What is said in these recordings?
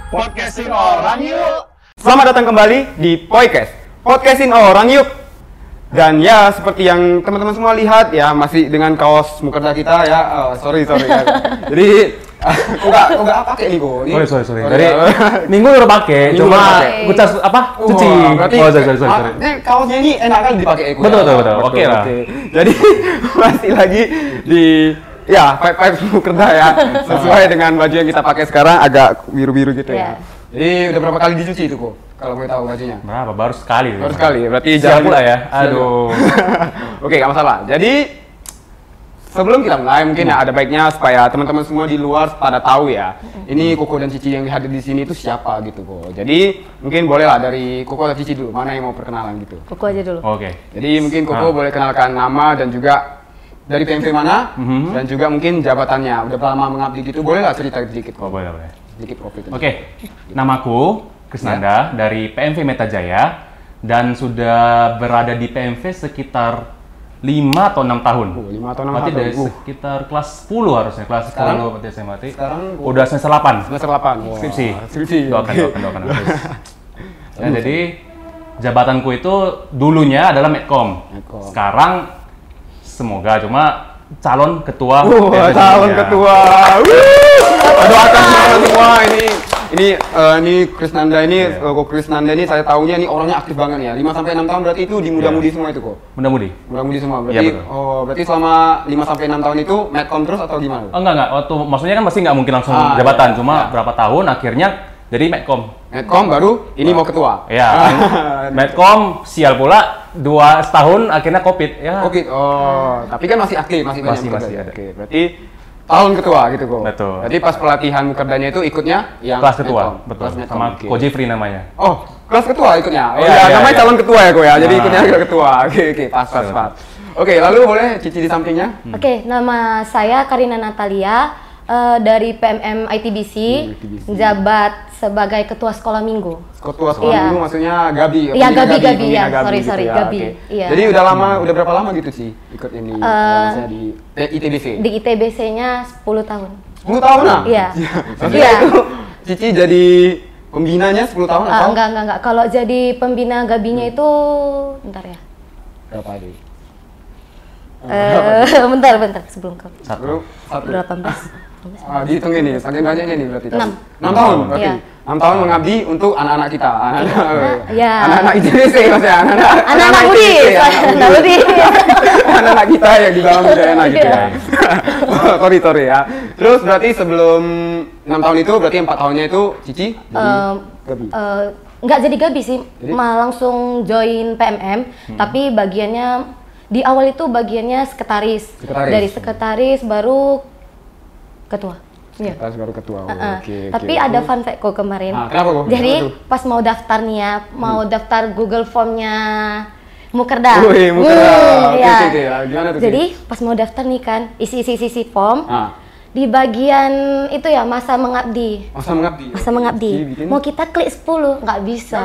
Podcastin orang yuk. Selamat datang kembali di Poicast, Podcastin orang yuk. Dan ya seperti yang teman-teman semua lihat ya, masih dengan kaos Mukerda kita ya. Sorry ya. Jadi kok nggak pakai nih kok? Sorry. Dari minggu udah pakai, cuma kucas cuci. Sorry. Ini kaosnya ini enak kan dipakai Eko. Betul. Oke lah. Jadi masih lagi di pipe Mukerda ya, sesuai dengan baju yang kita pakai sekarang, agak biru-biru gitu ya. Jadi udah berapa kali dicuci itu kok? Kalau boleh tahu bajunya? Berapa? Baru sekali. Berarti siap pula ya. Aduh. Oke, nggak masalah. Jadi sebelum kita mulai, mungkin ya ada baiknya supaya teman-teman semua di luar pada tahu ya. Ini Koko dan Cici yang hadir di sini itu siapa gitu kok. Jadi mungkin bolehlah dari Koko dan Cici dulu. Mana yang mau perkenalan gitu? Koko aja dulu. Oke. Jadi mungkin Koko boleh kenalkan nama dan juga dari PMV mana, dan juga mungkin jabatannya. Udah lama mengabdi gitu, bolehlah cerita sedikit kok. Boleh. Sedikit profit. Oke. Namaku Krisnanda dari PMV Metajaya dan sudah berada di PMV sekitar 5 atau 6 tahun. 5 atau 6 berarti tahun. dari sekitar kelas 10 harusnya, kelas 10 berarti saya mati. Sekarang udah semester 8. Semester 8. Skripsi. Doakan. Ya, jadi jabatanku itu dulunya adalah Medcom. Sekarang semoga cuma calon ketua. Calon ketua. Doakan semua ini Krisnanda ini, Koko Krisnanda ini saya tahunya ini orangnya aktif banget ya. 5 sampai 6 tahun berarti itu di muda-mudi semua itu kok. Muda-mudi Semua. Berarti ya, berarti selama 5 sampai 6 tahun itu Medcom terus atau gimana? Enggak. Waktu maksudnya kan pasti nggak mungkin langsung jabatan, cuma berapa tahun akhirnya jadi Medcom baru ini mau ketua. Ya. Medcom sial pula 2 tahun akhirnya Covid ya. Covid. Tapi kan masih aktif, masih ada. Oke, berarti tahun ketua gitu kok. Betul. Jadi pas pelatihan Mukerdanya itu ikutnya yang kelas ketua. Betul. Sama Ko Jeffrey namanya. Oh, kelas ketua ikutnya. Namanya calon ketua ya kok ya. Jadi ikutnya ketua. Oke, pas. Oke, lalu boleh Cici di sampingnya? Oke, nama saya Karina Natalia dari PMM ITBC, jabat sebagai ketua sekolah minggu. Ketua sekolah minggu maksudnya Gabi. Iya, Gabi ya. Sorry, ya, Gabi. Okay. Iya. Jadi udah berapa lama gitu sih ikut ini di ITBC? Di ITBC-nya 10 tahun. 10 tahun lah? Iya. Iya. Cici jadi pembinanya 10 tahun atau? Enggak. Kalau jadi pembina Gabinya itu bentar ya. Berapa aja? Bentar sebelum kau. 18. Dihitung ini, saking banyaknya nih berarti. 6 tahun berarti. Iya. 6 tahun mengabdi untuk anak-anak kita. Anak-anak Iya. ITBC maksudnya. Anak-anak Budi. Anak-anak kita yang di dalam budayana gitu ya. Sorry ya. Terus berarti sebelum 6 tahun itu berarti 4 tahunnya itu Cici Gabi. Nggak jadi Gabi sih, malah langsung join PMM, tapi bagiannya di awal itu bagiannya sekretaris. Dari sekretaris baru ketua. Iya. Baru ketua. Tapi ada fun fact kok kemarin. Kenapa kok? Jadi pas mau daftar nih ya, mau daftar Google Form-nya Mukerda. Mukerda. Oke. Gimana tuh? Jadi pas mau daftar nih kan, isi form. Di bagian itu ya masa mengabdi. Masa mengabdi. Mau kita klik 10 nggak bisa.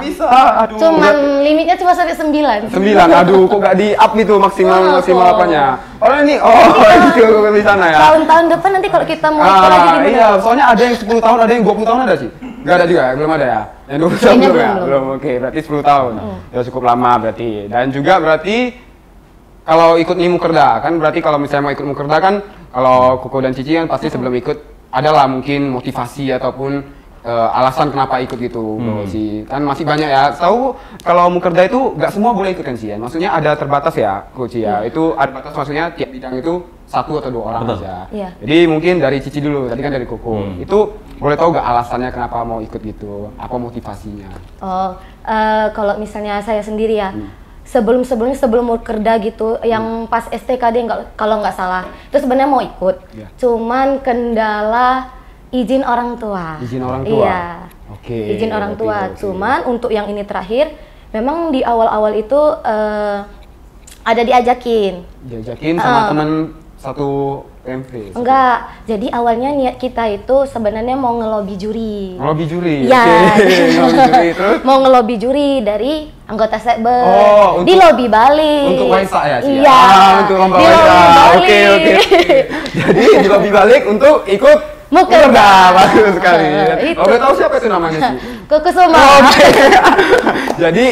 Aduh. Cuman limitnya cuma sampai 9. 9. Aduh, kok nggak di up gitu maksimal apanya? Itu di sana ya. Tahun-tahun depan nanti kalau kita mau ikut lagi gimana? Iya, soalnya ada yang 10 tahun, ada yang 20 tahun ada sih. Nggak ada juga ya? Belum ada ya? Yang 20 tahun belum ya? Belum. Oke, berarti 10 tahun. Ya cukup lama berarti. Dan juga berarti kalau ikut nih Mukerda kan berarti kalau misalnya mau ikut Mukerda kan kalau Koko dan Cici kan pasti sebelum ikut adalah mungkin motivasi ataupun alasan kenapa ikut gitu sih. Kan masih banyak ya. Tahu kalau Mukerda itu nggak semua boleh ikut kan sih ya. Maksudnya ada terbatas ya Coach ya. Itu ada batas maksudnya tiap bidang itu 1 atau 2 orang saja. Jadi mungkin dari Cici dulu, tadi kan dari Koko. Itu boleh tahu nggak alasannya kenapa mau ikut gitu? Apa motivasinya? Kalau misalnya saya sendiri ya. Sebelum Mukerda gitu, yang pas STKD kalau nggak salah, itu sebenarnya mau ikut, cuman kendala izin orang tua. Iya. Izin orang tua. Cuman untuk yang ini terakhir, memang di awal-awal itu ada diajakin sama teman satu PMV. Enggak, jadi awalnya niat kita itu sebenarnya mau ngelobi juri. Ngelobi juri? Iya. Ngelobi juri, terus? Mau ngelobi juri dari anggota sekber. Oh, di lobi balik. Untuk Waisak ya? Iya. Ah, untuk lomba Waisak. Oke. Jadi di lobi balik untuk ikut Mukerda. Bagus sekali. Itu. Boleh tahu siapa itu namanya sih? Kusuma. Oke. Jadi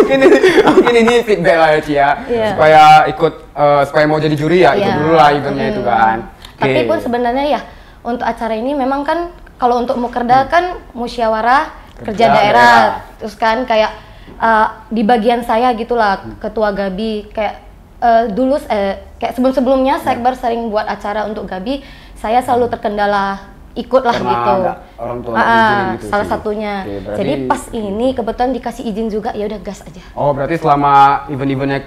ini mungkin ini feedback lah ya Ci ya. Iya. Supaya ikut supaya mau jadi juri ya ikut Iya. dulu lah eventnya itu kan. Tapi Oke. pun sebenarnya ya untuk acara ini memang kan kalau untuk Mukerda kan musyawarah kerja daerah. Terus kan kayak di bagian saya gitulah ketua Gabi kayak dulu kayak sebelum-sebelumnya Sekber sering buat acara untuk Gabi, saya selalu terkendala ikut lah Karena gitu. ada orang tua izin gitu salah sih. satunya. Oke, berarti- Jadi pas ini kebetulan dikasih izin juga, ya udah gas aja. Oh berarti selama event-eventnya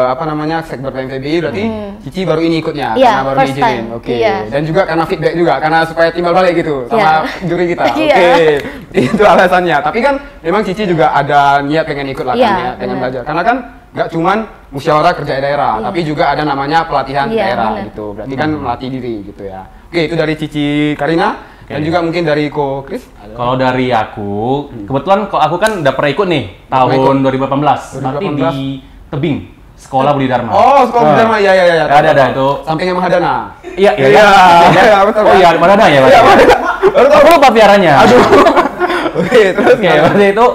apa namanya Sekber PMVBI berarti Cici baru ini ikutnya Iya, karena baru first diizinin. time. Oke. Iya. Dan juga karena feedback juga karena supaya timbal balik gitu sama Iya. juri kita. Oke. Iya. Itu alasannya. Tapi kan memang Cici juga ada niat pengen ikut lah Iya, kan ya, pengen benar. belajar. Karena kan nggak cuman musyawarah kerja daerah, tapi juga ada namanya pelatihan Iya, daerah benar. gitu. Berarti kan melatih diri gitu ya. Oke, itu dari Cici Karina dan juga mungkin dari Ko Chris. Kalau dari aku, kebetulan kalau aku kan udah pernah ikut nih tahun 2018, tapi 2018. di Tebing, Sekolah Budi Dharma. Oh, sekolah Budi Dharma, iya. Ada itu. Sampingnya Mahadana. Iya, Iya, betul. Oh iya, mana ada ya, Pak? Iya, Baru tahu lupa piaranya. Aduh. Oke, terus Oke, waktu itu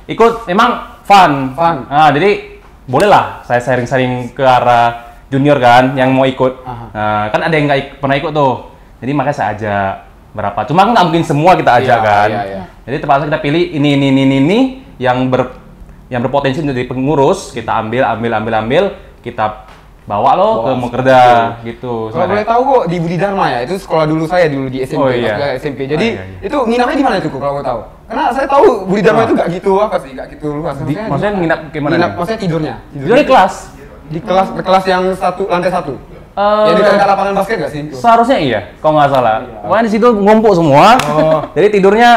ikut memang fun. Fun. Nah, jadi bolehlah saya sharing-sharing ke arah junior kan yang mau ikut. Aha. Nah, kan ada yang nggak pernah ikut tuh. Jadi makanya saya ajak berapa. Cuma kan nggak mungkin semua kita ajak Iya, kan. iya. Jadi terpaksa kita pilih ini yang berpotensi menjadi pengurus, kita ambil, kita bawa lo ke Mukerda gitu. Kalau boleh tahu kok di Budi Dharma ya, itu sekolah dulu saya dulu di SMP, Oh, iya. pas SMP. Jadi Iya. itu nginapnya di mana itu kok kalau boleh tahu? Karena saya tahu Budi Dharma itu nggak gitu apa sih, nggak gitu luas. Maksudnya nginap gimana nih? Maksudnya tidurnya. Jadi kelas. Di kelas yang lantai 1. Yang di dekat lapangan basket nggak sih? Itu? Seharusnya iya, kalau nggak salah. Pokoknya di situ ngumpul semua. Oh. Jadi tidurnya,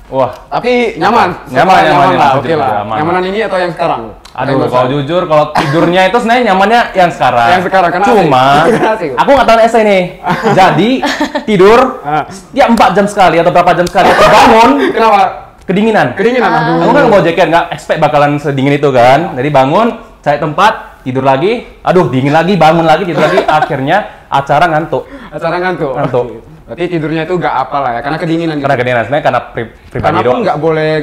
wah, Tapi nyaman Nyaman lah, lah, oke lah. aman. Nyamanan ini atau yang sekarang? aduh, kalau jujur, kalau tidurnya itu sebenarnya nyamannya yang sekarang. Yang sekarang, karena Cuma, asik. Karena asik. aku nggak tahu essay nih. Jadi tidur ya 4 jam sekali atau berapa jam sekali atau bangun Kenapa? kedinginan. Kedinginan, aduh. Aku kan nggak bawa jaket, nggak expect bakalan sedingin itu kan. Jadi bangun, cari tempat, tidur lagi, aduh dingin lagi, bangun lagi, tidur lagi, akhirnya acara ngantuk. Acara ngantuk. Ngantuk. Oke. Berarti tidurnya itu nggak apa lah ya, karena kedinginan gitu. Karena kedinginan sebenarnya karena pribadi Karena pun doang. nggak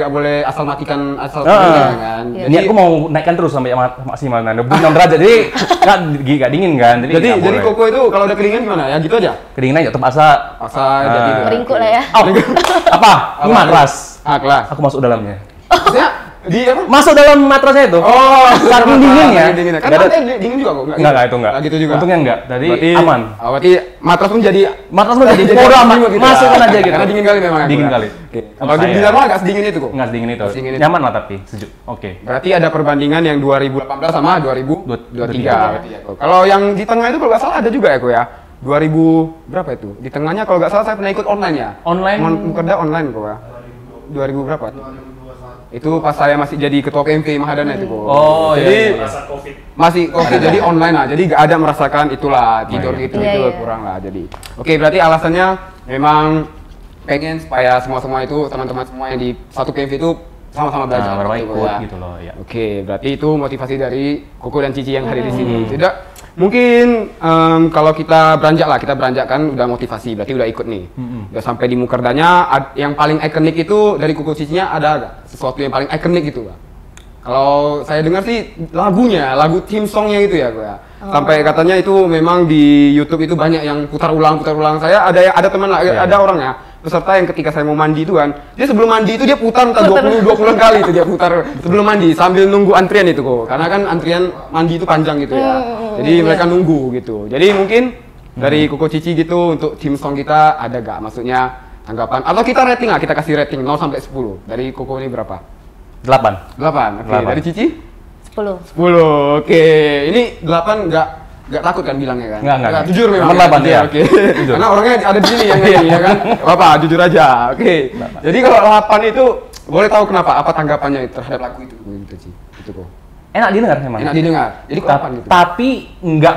boleh asal matikan asal Heeh. kedinginan kan. Jadi aku mau naikkan terus sampai maksimal 26 derajat. Jadi nggak dingin kan. Jadi nggak boleh. Koko itu kalau udah kedinginan gimana? Ya gitu aja. kedinginan ya terpaksa. Paksa jadi. Meringkuk lah ya. Oh, apa? Ini Apa? matras. Kelas. Aku masuk dalamnya. Maksudnya di apa? Masuk dalam matrasnya itu. Oh, saking dinginnya. Dinginnya. Kan Nggak ada- lantai dingin juga kok? Enggak, itu enggak. Gitu juga. Untungnya enggak. Jadi Berarti aman. Oh, berarti matras pun jadi Matras pun jadi Jadi bodo dingin amat. gitu ya? Masukkan aja gitu. Karena dingin kali memang. ya, Dingin Bu, ya? kali. Oke. Kalau di Saya- Dharma nggak sedingin itu kok? Enggak sedingin itu. Sedingin itu. Nyaman lah tapi sejuk. Oke. Berarti ada perbandingan yang 2018 sama 2023. 23. Berarti ya, kok. Kalau yang di tengah itu kalau nggak salah ada juga ya kok ya. 2000 berapa itu? Di tengahnya kalau nggak salah saya pernah ikut online ya. Online? Mukerda online kok ya. 2000 berapa? Itu pas saya masih jadi ketua PMV Mahadana itu kok. Oh, jadi iya. masih COVID jadi online lah. Jadi nggak ada merasakan itulah tidur iya. gitu Iya, itu iya. kurang lah. Jadi oke berarti alasannya memang pengen supaya semua itu teman-teman semua yang di satu PMV itu sama-sama belajar. Nah, berapa gitu, ikut ya. gitu loh, ya. Oke, berarti itu motivasi dari Koko dan Cici yang hadir di sini. Tidak, mungkin kalau kita beranjak kan udah motivasi, berarti udah ikut nih. Udah sampai di Mukerdanya, yang paling ikonik itu dari Koko Cicinya ada nggak sesuatu yang paling ikonik gitu, Pak? Kalau saya dengar sih lagunya, lagu theme songnya itu ya, Kok ya. Sampai katanya itu memang di YouTube itu banyak yang putar ulang. Saya ada teman lah, ada orang ya peserta yang ketika saya mau mandi itu kan, dia sebelum mandi itu dia putar entah 20 kali itu dia putar sebelum mandi sambil nunggu antrian itu kok. Karena kan antrian mandi itu panjang gitu ya. Jadi mereka nunggu gitu. Jadi mungkin dari Koko Cici gitu untuk theme song kita ada gak maksudnya tanggapan atau kita rating lah, kita kasih rating 0 sampai 10. Dari Koko ini berapa? 8. 8. Oke, 8. dari Cici? 10. 10. Oke. Ini 8 nggak takut kan bilangnya kan? Nggak. Jujur memang. Nomor 8 ya. Oke. Jujur. Karena orangnya ada di sini yang ini ya kan. Nggak apa-apa, jujur aja. Oke. Jadi kalau 8 itu boleh tahu kenapa? Apa tanggapannya terhadap lagu itu? Gitu sih. Itu kok. Enak didengar memang. Enak didengar. Jadi kok 8 gitu. Tapi nggak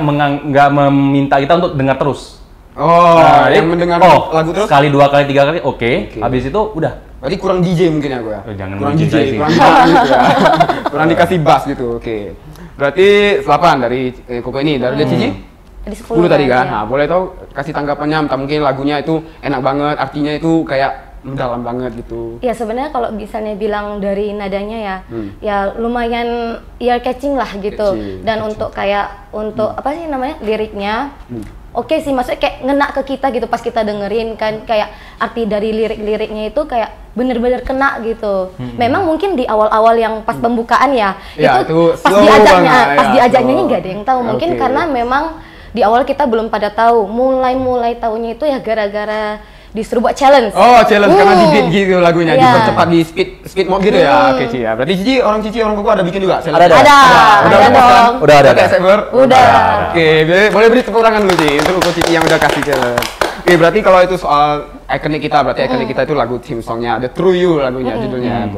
meminta kita untuk dengar terus. Oh, Nah, yang jadi, mendengar oh, lagu terus? sekali, 2 kali, 3 kali, oke. Oke. Habis itu udah. Berarti kurang DJ mungkin ya gue ya? Oh, jangan kurang DJ DJ, sih. kurang bass gitu ya. Kurang dikasih bass gitu, oke. Berarti 8 dari Koko ini, dari Cici? Tadi 10 10 tadi kan? ya. Nah, boleh tahu kasih tanggapannya, entah mungkin lagunya itu enak banget, artinya itu kayak mendalam banget gitu. Ya sebenarnya kalau misalnya bilang dari nadanya ya, ya lumayan ear catching lah gitu. Dan untuk kayak apa sih namanya liriknya, oke sih, maksudnya kayak ngena ke kita gitu pas kita dengerin kan, kayak arti dari lirik-liriknya itu kayak bener-bener kena gitu. Memang mungkin di awal-awal yang pas pembukaan ya, Ya, itu pas slow diajaknya, banget, pas ya, diajaknya slow. nggak ada yang tahu. Mungkin Oke. karena memang di awal kita belum pada tahu. Mulai tahunya itu ya gara-gara disuruh buat challenge. Oh, challenge karena di beat gitu lagunya, Iya. dipercepat di speed mode gitu ya. Oke, Ci ya. Berarti Cici, orang Koko ada bikin juga challenge? Ada. Ada dong. Udah ada. Kayak Saber? Udah. Oke, boleh beri tepuk tangan dulu Ci untuk Koko Cici yang udah kasih challenge. Oke, berarti kalau itu soal ikonik kita, berarti ikonik kita itu lagu theme songnya, The True You lagunya, judulnya.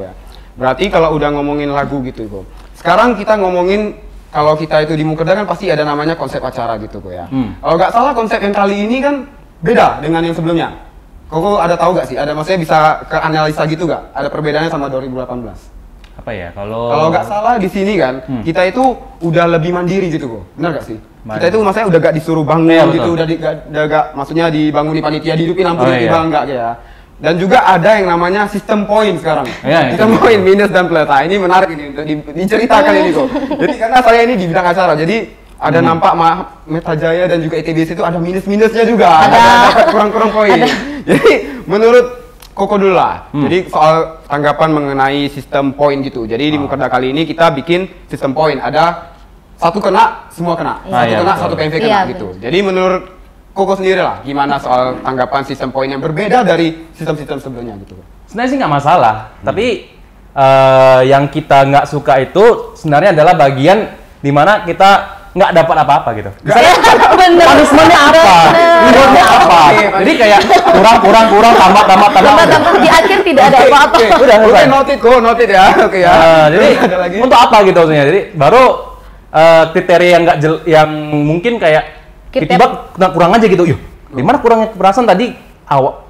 Berarti kalau udah ngomongin lagu gitu, Ko. Sekarang kita ngomongin kalau kita itu di Mukerda kan pasti ada namanya konsep acara gitu, Ko ya. Kalau nggak salah konsep yang kali ini kan beda dengan yang sebelumnya. Koko ada tahu gak sih? Ada maksudnya bisa ke analisa gitu gak? Ada perbedaannya sama 2018? Apa ya? Kalau Kalau nggak salah di sini kan, kita itu udah lebih mandiri gitu kok. Benar gak sih? Kita itu maksudnya udah gak disuruh bangun Iya, gitu, betul. udah gak maksudnya dibangun di panitia, dihidupin lampu Oh, di iya. enggak ya. Dan juga ada yang namanya sistem poin sekarang. Iya, Sistem poin minus dan plus. Nah, ini menarik ini untuk diceritakan ini kok. Jadi karena saya ini di bidang acara, jadi ada nampak Metajaya dan juga ITBC itu ada minus-minusnya juga, ada dapat kurang-kurang poin. Jadi menurut Koko dulu lah. Jadi soal tanggapan mengenai sistem poin gitu. Jadi di Mukerda kali ini kita bikin sistem poin. Ada satu kena, semua kena. Satu iya, kena, betul. satu PMV Iya, kena betul. gitu. Jadi menurut Koko sendiri lah, gimana soal tanggapan sistem poin yang berbeda dari sistem-sistem sebelumnya gitu. sebenarnya sih nggak masalah, tapi yang kita nggak suka itu sebenarnya adalah bagian dimana kita nggak dapat apa-apa gitu. Misalnya Bener. punishment-nya apa? Reward-nya apa? Jadi kayak kurang, tambah. Tambah di akhir tidak ada apa-apa. Udah Oke, selesai. noted ya. Oke ya. Jadi ada lagi. untuk apa gitu maksudnya? Jadi baru kriteria yang nggak yang mungkin kayak tiba-tiba kurang aja gitu. Yuk, gimana kurangnya perasaan tadi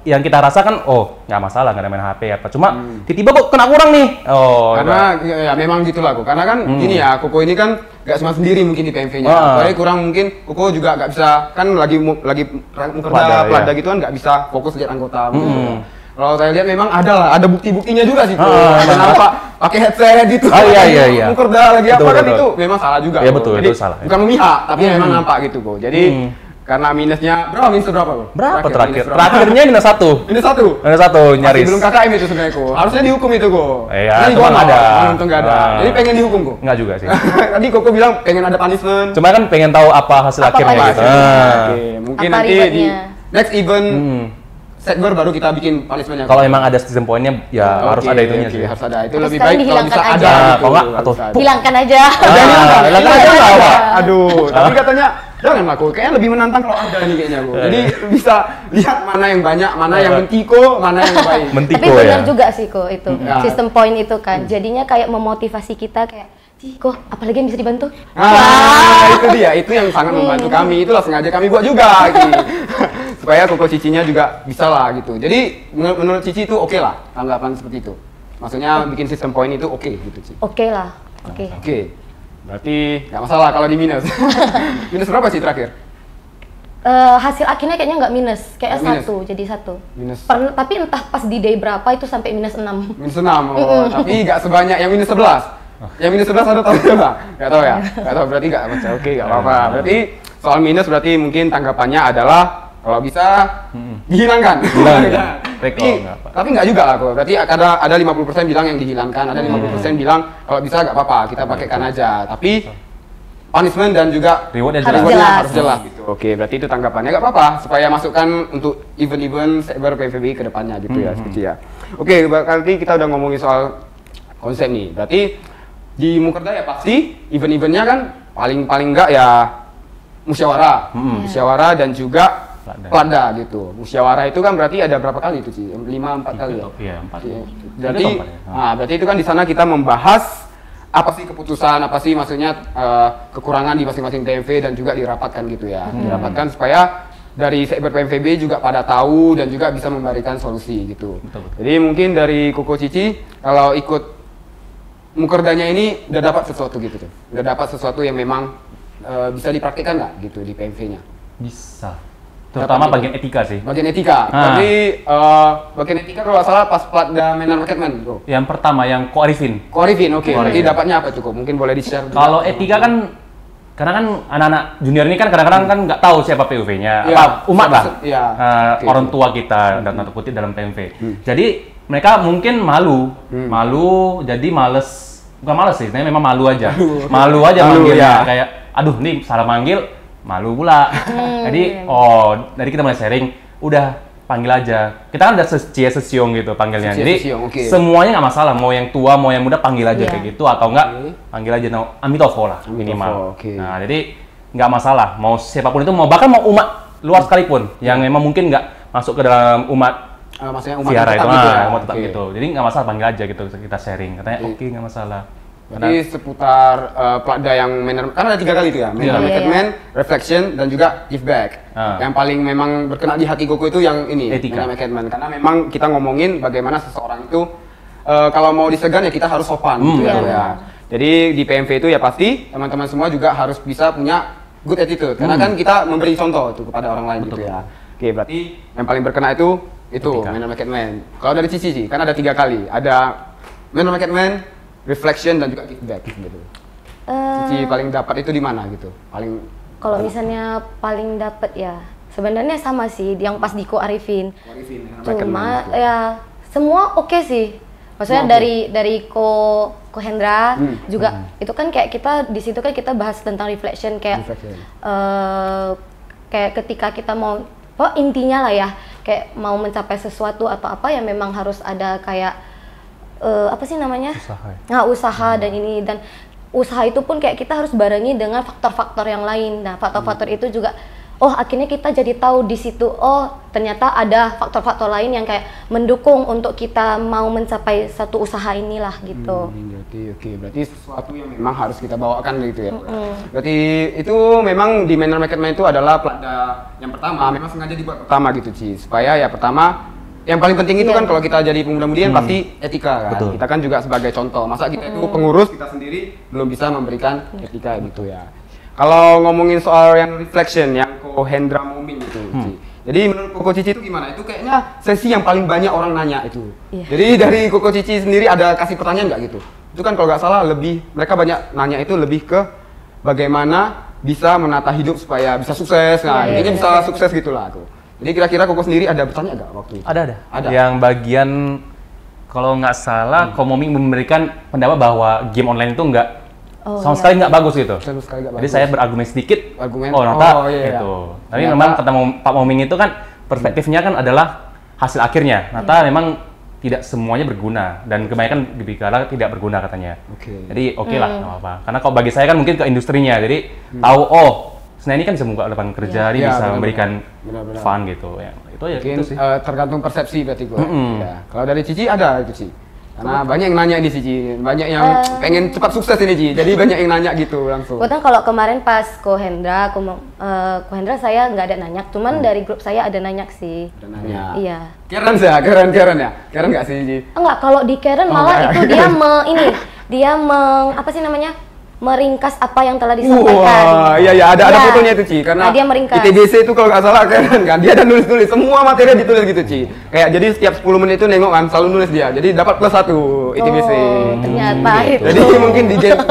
yang kita rasakan, oh nggak masalah, nggak ada main HP apa. Cuma tiba-tiba kok kena kurang nih. Oh, Karena ya memang gitulah kok. Karena kan gini ya, Koko ini kan nggak cuma sendiri mungkin di PMV-nya. Soalnya kurang mungkin Koko juga nggak bisa, kan lagi Mukerda Pelada gitu kan nggak bisa fokus lihat anggota. Kalau saya lihat memang ada bukti-buktinya juga sih. Ada nampak pakai headset gitu. Oh, iya. Mukerda lagi apa Betul, kan betul. itu memang salah juga. Iya, kok. betul, Jadi, itu salah. bukan memihak, tapi memang nampak gitu kok. Jadi karena minusnya minus berapa kok? berapa terakhir? Minus berapa? Terakhirnya minus 1. Minus 1. Minus 1 nyaris. Masih belum KKM itu sebenarnya kok. Harusnya dihukum itu kok. Iya, Ini cuman gua ada. Untung nggak ada. Jadi pengen dihukum kok. Enggak juga sih. Tadi Koko bilang pengen ada punishment. Cuma kan pengen tahu apa hasil Apa akhirnya hasil? gitu. Oke, mungkin Apa nanti di rewardnya? next event Setber baru kita bikin punishmentnya. Kalau emang ada sistem poinnya ya harus ada itunya Oke, sih. harus ada. Itu Atau lebih sekarang baik kalau bisa dihilangkan ada. aja. gitu. Kalau nggak, Kalau atau bisa ada. Hilangkan aja. Hilangkan aja apa? Aduh, tapi katanya jangan lah kok. Kayaknya lebih menantang kalau ada nih kayaknya kok. Jadi bisa lihat mana yang banyak, mana yang mentiko, mana yang baik. Tapi Mentiko benar ya. juga sih kok itu Ya. sistem poin itu kan. Jadinya kayak memotivasi kita kayak, "Cih, kok apalagi yang bisa dibantu?" Itu dia, itu yang sangat membantu kami. Itulah sengaja kami buat juga gitu. Supaya Koko Cicinya juga bisa lah gitu. Jadi menurut Cici itu oke lah tanggapan seperti itu. Maksudnya bikin sistem poin itu oke gitu Ci. Oke lah. Oke. Oke. Berarti nggak masalah kalau di minus. Minus berapa sih terakhir? Hasil akhirnya kayaknya nggak minus, kayaknya Minus. jadi satu. Minus. Tapi entah pas di day berapa itu sampai minus 6. Minus 6. Oh, tapi nggak sebanyak yang minus 11. Yang minus 11 ada tahu nggak? Nggak tahu ya? Nggak tahu, berarti nggak baca. Oke, nggak apa-apa. Berarti soal minus berarti mungkin tanggapannya adalah kalau bisa dihilangkan. Dihilangkan. Nggak apa. Tapi nggak juga lah kok. Berarti ada 50% bilang yang dihilangkan, ada 50% bilang kalau bisa nggak apa-apa, kita pakaikan aja. Tapi punishment dan juga Rewardnya Harus jelas. jelas. harus jelas gitu. Oke, berarti itu tanggapannya nggak apa-apa supaya masukkan untuk event-event Setber PVB ke depannya gitu ya, seperti ya. Oke, berarti kita udah ngomongin soal konsep nih. Berarti di Mukerda ya pasti event-eventnya kan paling nggak ya musyawarah, musyawarah dan juga Pelada gitu. Musyawarah itu kan berarti ada berapa kali itu sih? 5-4 kali ya. Iya, 4. Berarti, Itu 4 ya? nah, berarti itu kan di sana kita membahas apa sih keputusan, apa sih maksudnya kekurangan di masing-masing TMV dan juga dirapatkan gitu ya. Dirapatkan supaya dari Setber PMVB juga pada tahu dan juga bisa memberikan solusi gitu. Betul. Jadi mungkin dari Koko Cici kalau ikut Mukerdanya ini udah dapat sesuatu gitu tuh. Udah dapat sesuatu yang memang bisa dipraktikkan nggak gitu di PMV-nya? Bisa. Terutama bagian etika sih. Bagian etika. Jadi bagian etika kalau nggak salah pas Platda Manor Marketman, bro. Yang pertama yang koarifin. Koarifin, oke. Jadi dapatnya apa tuh kok? Mungkin boleh di-share. Kalau etika kan, karena kan anak-anak junior ini kan kadang-kadang kan nggak tahu siapa PUV-nya, Ya, apa umat lah, ya. orang tua kita dan tanda kutip dalam PMV. Jadi mereka mungkin malu, jadi males, bukan males sih, sebenarnya memang malu aja manggilnya, kayak, aduh nih salah manggil, malu pula. Jadi, dari kita mulai sharing, udah panggil aja. Kita kan udah sesiong gitu panggilnya. Jadi semuanya nggak masalah, mau yang tua, mau yang muda panggil aja kayak gitu, atau enggak panggil aja Amitofo lah minimal. Nah, jadi nggak masalah, mau siapapun itu, bahkan mau umat luar sekalipun, yang memang mungkin nggak masuk ke dalam umat. Maksudnya umat Viara tetap itu, gitu ya? umat tetap gitu. Jadi nggak masalah, panggil aja gitu, kita sharing. Katanya oke, nggak masalah. Jadi seputar Platda yang kan ada 3 kali itu ya, Manor Marketman, Reflection, dan juga Give Back. Yang paling memang berkenan di hati Koko itu yang ini, Manor Marketman. Karena memang kita ngomongin bagaimana seseorang itu kalau mau disegan ya kita harus sopan gitu ya. Jadi di PMV itu ya pasti teman-teman semua juga harus bisa punya good attitude. Karena kan kita memberi contoh itu kepada orang lain gitu ya. Oke, berarti yang paling berkenan itu Manor Marketman. Kalau dari Cici sih, kan ada 3 kali. Ada Manor Marketman, Reflection, dan juga Give Back gitu. Cici paling dapat itu di mana gitu? Kalau misalnya paling dapat ya sebenarnya sama sih yang pas di Ko Arifin. Cuma ya semua oke sih. Maksudnya dari Ko Hendra juga itu kan kayak kita di situ kan kita bahas tentang reflection kayak kayak ketika kita mau intinya lah ya kayak mau mencapai sesuatu atau apa ya memang harus ada kayak apa sih namanya? Usaha dan ini, dan usaha itu pun kayak kita harus barengi dengan faktor-faktor yang lain. Nah, faktor-faktor itu juga akhirnya kita jadi tahu di situ ternyata ada faktor-faktor lain yang kayak mendukung untuk kita mau mencapai satu usaha inilah gitu. Berarti sesuatu yang memang harus kita bawakan gitu ya. Berarti itu memang di Manor Marketman itu adalah Platda yang pertama, memang sengaja dibuat pertama gitu Ci, supaya ya pertama yang paling penting itu kan kalau kita jadi pemuda-mudi kan pasti etika kan. Kita kan juga sebagai contoh. Masa kita itu pengurus, kita sendiri belum bisa memberikan etika gitu ya. Kalau ngomongin soal yang reflection, yang Ko Hendra Moming itu, jadi menurut Koko Cici itu gimana? Itu kayaknya sesi yang paling banyak orang nanya itu. Jadi dari Koko Cici sendiri ada kasih pertanyaan nggak gitu? Itu kan kalau nggak salah mereka banyak nanya itu lebih ke bagaimana bisa menata hidup supaya bisa sukses. Nah, intinya bisa sukses gitulah tuh. Jadi kira-kira Koko sendiri ada bertanya nggak waktu itu? Ada. Yang bagian kalau nggak salah, Ko Moming memberikan pendapat bahwa game online itu sama sekali nggak bagus gitu. Jadi saya berargumen sedikit. Gitu. Tapi memang kata Pak Moming itu kan perspektifnya kan adalah hasil akhirnya. Ternyata memang tidak semuanya berguna dan kebanyakan dibikala tidak berguna katanya. Jadi lah, nggak apa-apa. Karena kalau bagi saya kan mungkin ke industrinya. Jadi tahu Senin ini kan bisa membuka lapangan kerja, dia bisa memberikan fun gitu. Itu ya mungkin, gitu sih. Tergantung persepsi berarti gue. Kalau dari Cici ada itu sih. Karena banyak yang nanya ini sih Ci, banyak yang pengen cepat sukses ini Ci, jadi banyak yang nanya gitu langsung. Kebetulan kalau kemarin pas Ko Hendra saya nggak ada nanya, cuman dari grup saya ada nanya sih. Ada nanya. Iya. Karen ya? Karen nggak sih Ci? Enggak, kalau di Karen malah itu dia apa sih namanya? Meringkas apa yang telah disampaikan. Wah, iya ada fotonya itu Ci, karena dia meringkas. ITBC itu kalau nggak salah kan dia ada nulis semua materi ditulis gitu Ci. Kayak jadi setiap 10 menit itu nengok kan selalu nulis dia. Jadi dapat +1 ITBC. Ternyata itu.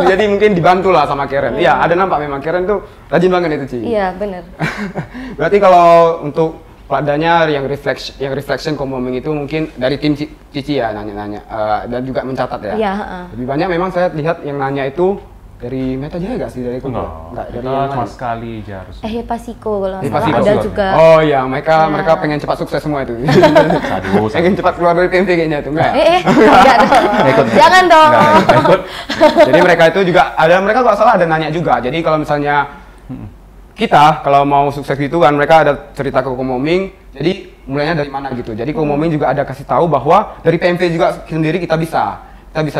Jadi mungkin dibantu lah sama Karen. Iya, ada nampak memang Karen tuh rajin banget itu Ci. Iya, benar. Berarti kalau untuk Pladanya yang reflection Ko Moming itu mungkin dari tim Cici ya nanya-nanya dan juga mencatat ya. Iya, Lebih banyak memang saya lihat yang nanya itu dari Meta Jaya nggak sih dari Koko? Enggak, dari cuma sekali aja harus. Pasiko kalau nggak salah ada juga. Oh iya, mereka pengen cepat sukses semua itu. Pengen cepat keluar dari PMV kayaknya itu enggak? Enggak dong. Jangan dong. Jadi mereka itu juga mereka kalau salah ada nanya juga. Jadi kalau misalnya kita kalau mau sukses gitu kan mereka ada cerita ke Ko Moming. Jadi mulainya dari mana gitu. Jadi Ko Moming juga ada kasih tahu bahwa dari PMV juga sendiri kita bisa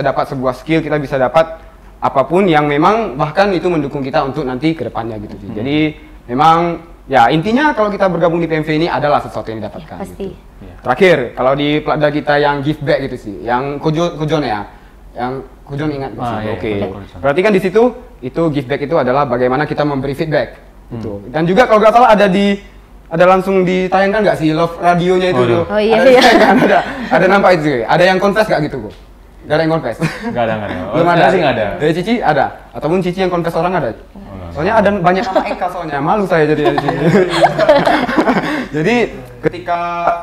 dapat sebuah skill, kita bisa dapat apapun yang memang bahkan itu mendukung kita untuk nanti ke depannya gitu. Jadi memang ya intinya kalau kita bergabung di PMV ini adalah sesuatu yang didapatkan. Pasti. Gitu. Terakhir kalau di Platda kita yang give back gitu sih, yang Kujon ya, yang Kujon ingat. Oke. Berarti kan di situ itu give back itu adalah bagaimana kita memberi feedback gitu. Dan juga kalau nggak salah ada langsung ditayangkan nggak sih Love radionya itu tuh? Oh iya, ada nampak itu. Ada yang confess nggak gitu kok? Gak ada yang confess? Nggak ada. Belum ada sih nggak ada. Dari Cici ada? Ataupun Cici yang confess orang ada? Soalnya ada banyak nama Eka soalnya, malu saya jadi. Jadi ketika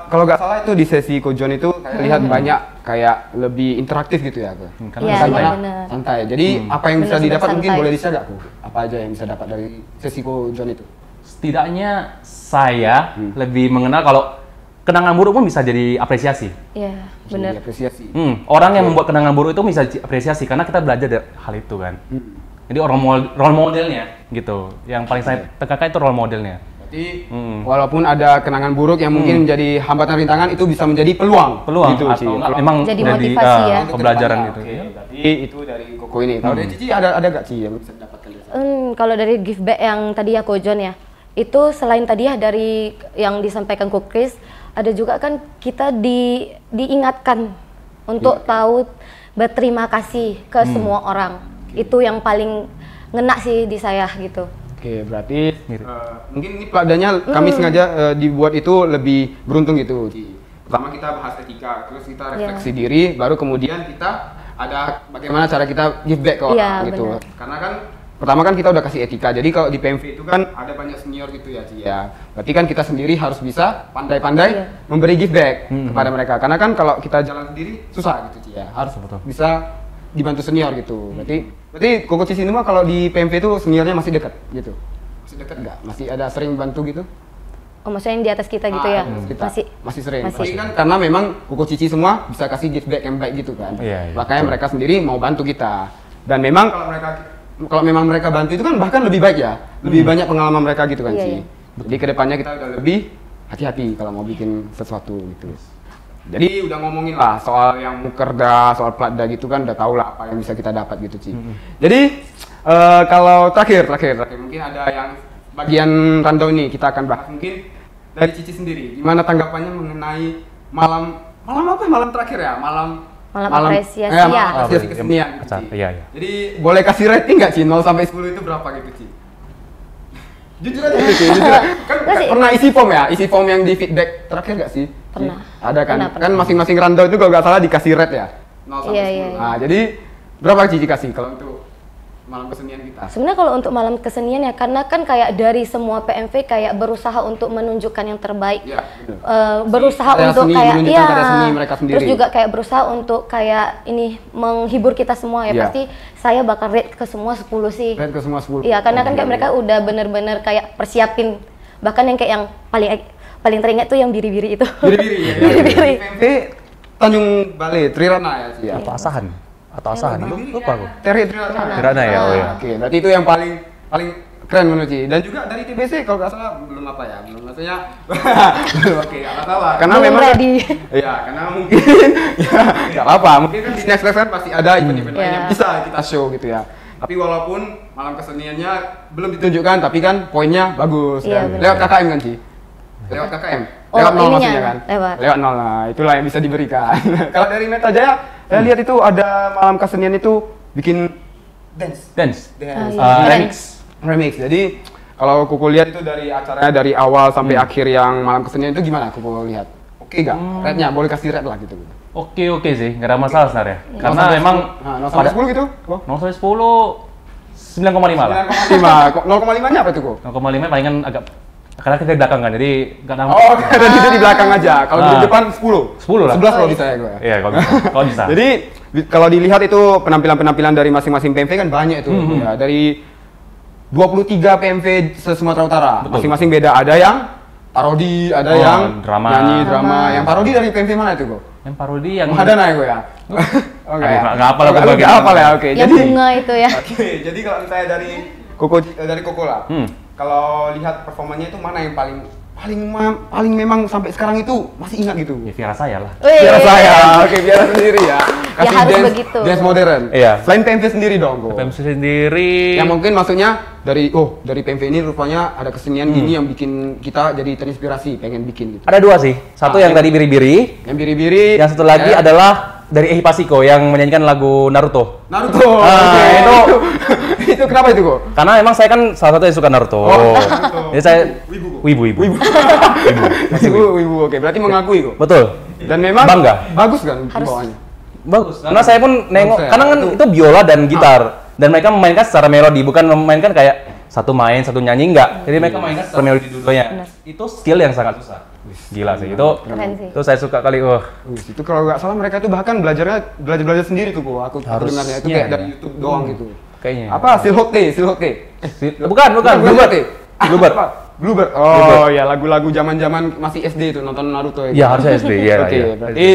kalau nggak salah itu di sesi Kojon itu kayak lihat banyak kayak lebih interaktif gitu ya, Karena Iya, santai. benar. santai. Jadi apa yang bisa Benar, didapat mungkin santai. boleh di-share nggak, Ko? Apa aja yang bisa dapat dari sesi Kojon itu? Setidaknya saya lebih mengenal kalau kenangan buruk pun bisa jadi apresiasi. Iya, Bisa benar. diapresiasi. Orang yang membuat kenangan buruk itu bisa diapresiasi karena kita belajar dari hal itu kan. Jadi role modelnya gitu. Yang paling saya tekankan itu role modelnya. Berarti walaupun ada kenangan buruk yang mungkin menjadi hambatan rintangan itu bisa menjadi peluang. Peluang gitu, atau Ci. enggak, memang Jadi dari, motivasi ya. Untuk pembelajaran kedepannya. gitu. Oke, berarti itu dari Koko ini. Kalau dari Cici ada gak Ci yang bisa didapatkan dari sana? Kalau dari give back yang tadi ya Kojon ya, itu selain tadi ya dari yang disampaikan Ko Chris, ada juga kan kita diingatkan untuk tahu berterima kasih ke semua orang. Itu yang paling ngena sih di saya gitu. Oke, berarti mungkin ini peladannya kami sengaja dibuat itu lebih beruntung gitu. Ci. Pertama kita bahas etika, terus kita refleksi diri, baru kemudian kita ada bagaimana cara kita give back ke orang Iya, gitu. benar. Karena kan pertama kan kita udah kasih etika, jadi kalau di PMV itu kan ada banyak senior gitu ya, Ci, ya. Berarti kan kita sendiri harus bisa pandai-pandai memberi give back kepada mereka. Karena kan kalau kita jalan sendiri susah gitu, Ci, ya. Harus bisa dibantu senior gitu. Berarti Koko Cici Numa kalau di PMV itu seniornya masih dekat gitu. Masih dekat nggak? Masih ada sering bantu gitu? Oh, maksudnya yang di atas kita gitu ya? Masih sering. Masih. Tapi kan karena memang Koko Cici semua bisa kasih give back yang baik gitu kan. Iya, Makanya mereka sendiri mau bantu kita. Dan memang kalau memang mereka bantu itu kan bahkan lebih baik ya. Lebih banyak pengalaman mereka gitu kan Iya, Ci. iya. Jadi kedepannya kita udah lebih hati-hati kalau mau bikin sesuatu gitu. Jadi udah ngomongin lah soal yang mukerda, soal platda gitu kan udah tau lah apa yang bisa kita dapat gitu Ci. Jadi kalau terakhir mungkin ada yang bagian rundown nih kita akan bahas mungkin dari Cici sendiri. Gimana tanggapannya mengenai malam terakhir ya? Malam apresiasi malam ya. apresiasi kesenian gitu, Ci. Iya. Jadi boleh kasih rating nggak Ci? 0 sampai 10 itu berapa gitu Ci? Jujur aja Ci, jujur aja. Kan Nggak sih. pernah isi form ya? Isi form yang di feedback terakhir nggak sih? Pernah. Ada kan? Pernah. Kan masing-masing rundown itu kalau nggak salah dikasih rate ya? 0 sampai Iya, 10. iya. Nah, jadi berapa Cici kasih kalau untuk malam kesenian kita? Sebenarnya kalau untuk malam kesenian ya, karena kan kayak dari semua PMV kayak berusaha untuk menunjukkan yang terbaik, Iya, benar. berusaha Karya untuk seni, kayak menunjukkan karya seni mereka sendiri. terus juga kayak berusaha untuk kayak ini menghibur kita semua ya. Iya. Pasti saya bakal rate ke semua 10 sih. Rate ke semua 10. Iya, karena kan kayak mereka udah bener-bener kayak persiapin, bahkan yang kayak yang paling teringat tuh yang biri-biri itu. Biri-biri ya. Biri-biri. PMV Tanjung Balai, Trirana ya Ci, ya? Atau asahan? Atau asahan? Lupa aku. Tirana ya, oh ya. Oke, berarti itu yang paling keren menurut Ci. Dan juga dari TBC kalau nggak salah belum apa ya, belum maksudnya oke, nggak masalah. Karena Belum memang ready. Iya, karena mungkin ya nggak apa-apa. Mungkin kan di next kan pasti ada event-event lain yang bisa kita show gitu ya. Tapi walaupun malam keseniannya belum ditunjukkan, tapi kan poinnya bagus. Iya, Dan benar. lewat KKM kan Ci? Lewat KKM? Oh, Lewat 0 ininya, maksudnya kan? lewat. 0, nah itulah yang bisa diberikan. Kalau dari Meta Jaya, saya lihat itu ada malam kesenian itu bikin dance. Remix. Jadi kalau Kuku lihat itu dari acaranya dari awal sampai akhir yang malam kesenian itu gimana Kuku lihat? Oke gak? Rate-nya boleh kasih rate lah gitu. Oke sih, nggak ada masalah sebenarnya. Karena 0 memang nah, 0 sampai 10 gitu. 0 sampai 10 9,5 lah. 9,5. 0,5-nya apa itu kok? 0,5 palingan agak karena kita di belakang kan, jadi nggak nampak. Oh, dan itu di belakang aja. Kalau di depan 10. 10 lah. 11 kalau bisa ya gue. Iya, kalau bisa. Jadi kalau dilihat itu penampilan-penampilan dari masing-masing PMV kan banyak itu. Ya, dari 23 PMV se-Sumatera Utara. Betul. Masing-masing beda. Ada yang parodi, ada yang drama. nyanyi drama. Yang parodi dari PMV mana itu kok? Yang parodi yang Mahadana ya gue ya. Oke. Nggak hafal aku bagian. Nggak hafal ya. Oke. Yang Jadi bunga itu ya. Oke, jadi kalau misalnya dari Koko lah. Kalau lihat performanya itu mana yang paling memang sampai sekarang itu masih ingat gitu. ya Vira saya lah. Biar saya, oke biar sendiri ya. Kasih harus dance, begitu. dance modern. Iya. Selain PMV sendiri dong, Ko. PMV sendiri. Yang mungkin maksudnya dari PMV ini rupanya ada kesenian gini yang bikin kita jadi terinspirasi pengen bikin gitu. Ada dua sih. Satu yang tadi biri-biri. Yang biri-biri. Yang satu lagi adalah dari Ehi Pasiko yang menyanyikan lagu Naruto. Naruto. Itu kenapa itu kok? Karena emang saya kan salah satu yang suka Naruto. Jadi saya wibu. Wibu. Oke, berarti mengakui kok. Betul. Dan memang bangga. Bagus kan bawahnya. Bagus. Karena saya pun nengok, karena kan itu biola dan gitar. Dan mereka memainkan secara melodi, bukan memainkan kayak satu main, satu nyanyi, enggak. Jadi mereka mainkan secara melodi dua-duanya. Itu skill yang sangat susah. Gila sih, itu saya suka kali. Itu kalau nggak salah mereka tuh bahkan belajar sendiri tuh kok. Aku dengarnya itu kayak dari YouTube doang gitu. Kayaknya. Apa? Silhouette. Bukan. Bluebird. Oh ya, lagu-lagu zaman-zaman masih SD itu nonton Naruto ya. Iya, harusnya SD. Iya. Oke, berarti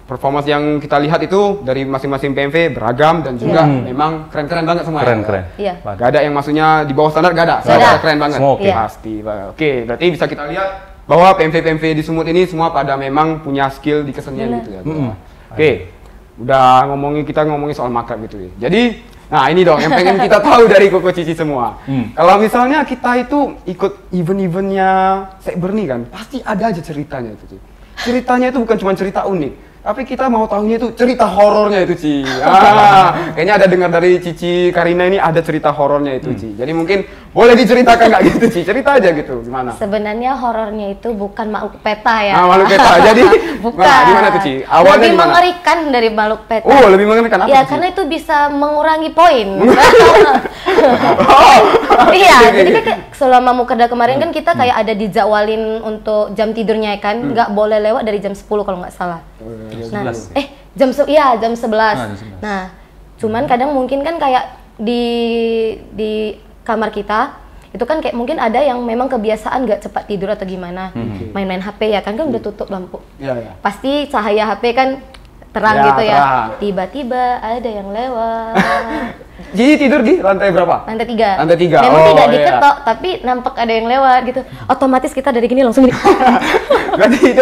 performance yang kita lihat itu dari masing-masing PMV beragam dan juga memang keren-keren banget semua. Keren. Iya. Gak ada yang maksudnya di bawah standar, gak ada. Semua keren banget. Semua oke. Pasti. Oke, berarti bisa kita lihat bahwa PMV di Sumut ini semua pada memang punya skill di kesenian gitu ya. Oke. Udah kita ngomongin soal makrab gitu ya. Jadi, nah ini dong yang pengen kita tahu dari Koko Cici semua. Kalau misalnya kita itu ikut event-eventnya Sekberni kan, pasti ada aja ceritanya itu, Ci. Ceritanya itu bukan cuma cerita unik, tapi kita mau tahunya itu cerita horornya itu, Ci. Kayaknya ada dengar dari Cici Karina ini ada cerita horornya itu, Ci. Jadi mungkin boleh diceritakan nggak gitu, Ci? Cerita aja gitu, gimana? Sebenarnya horornya itu bukan makhluk peta ya. Makhluk peta. Jadi bukan. Gimana tuh, Ci? Awalnya lebih gimana? mengerikan dari makhluk peta. Oh, lebih mengerikan apa? Ya, Ci? karena itu bisa mengurangi poin. Iya, jadi kan selama Mukerda kemarin kan kita kayak ada dijadwalin untuk jam tidurnya kan, nggak boleh lewat dari jam 10 kalau nggak salah. Nah, jam 11. Nah, cuman kadang mungkin kan kayak di kamar kita itu kan kayak mungkin ada yang memang kebiasaan nggak cepat tidur atau gimana, main-main HP ya kan udah tutup lampu. Pasti cahaya HP kan terang gitu ya. Tiba-tiba ada yang lewat. Jadi tidur di lantai berapa? Lantai 3. Lantai 3. Memang tidak diketok, tapi nampak ada yang lewat gitu. Otomatis kita dari gini langsung gini. Berarti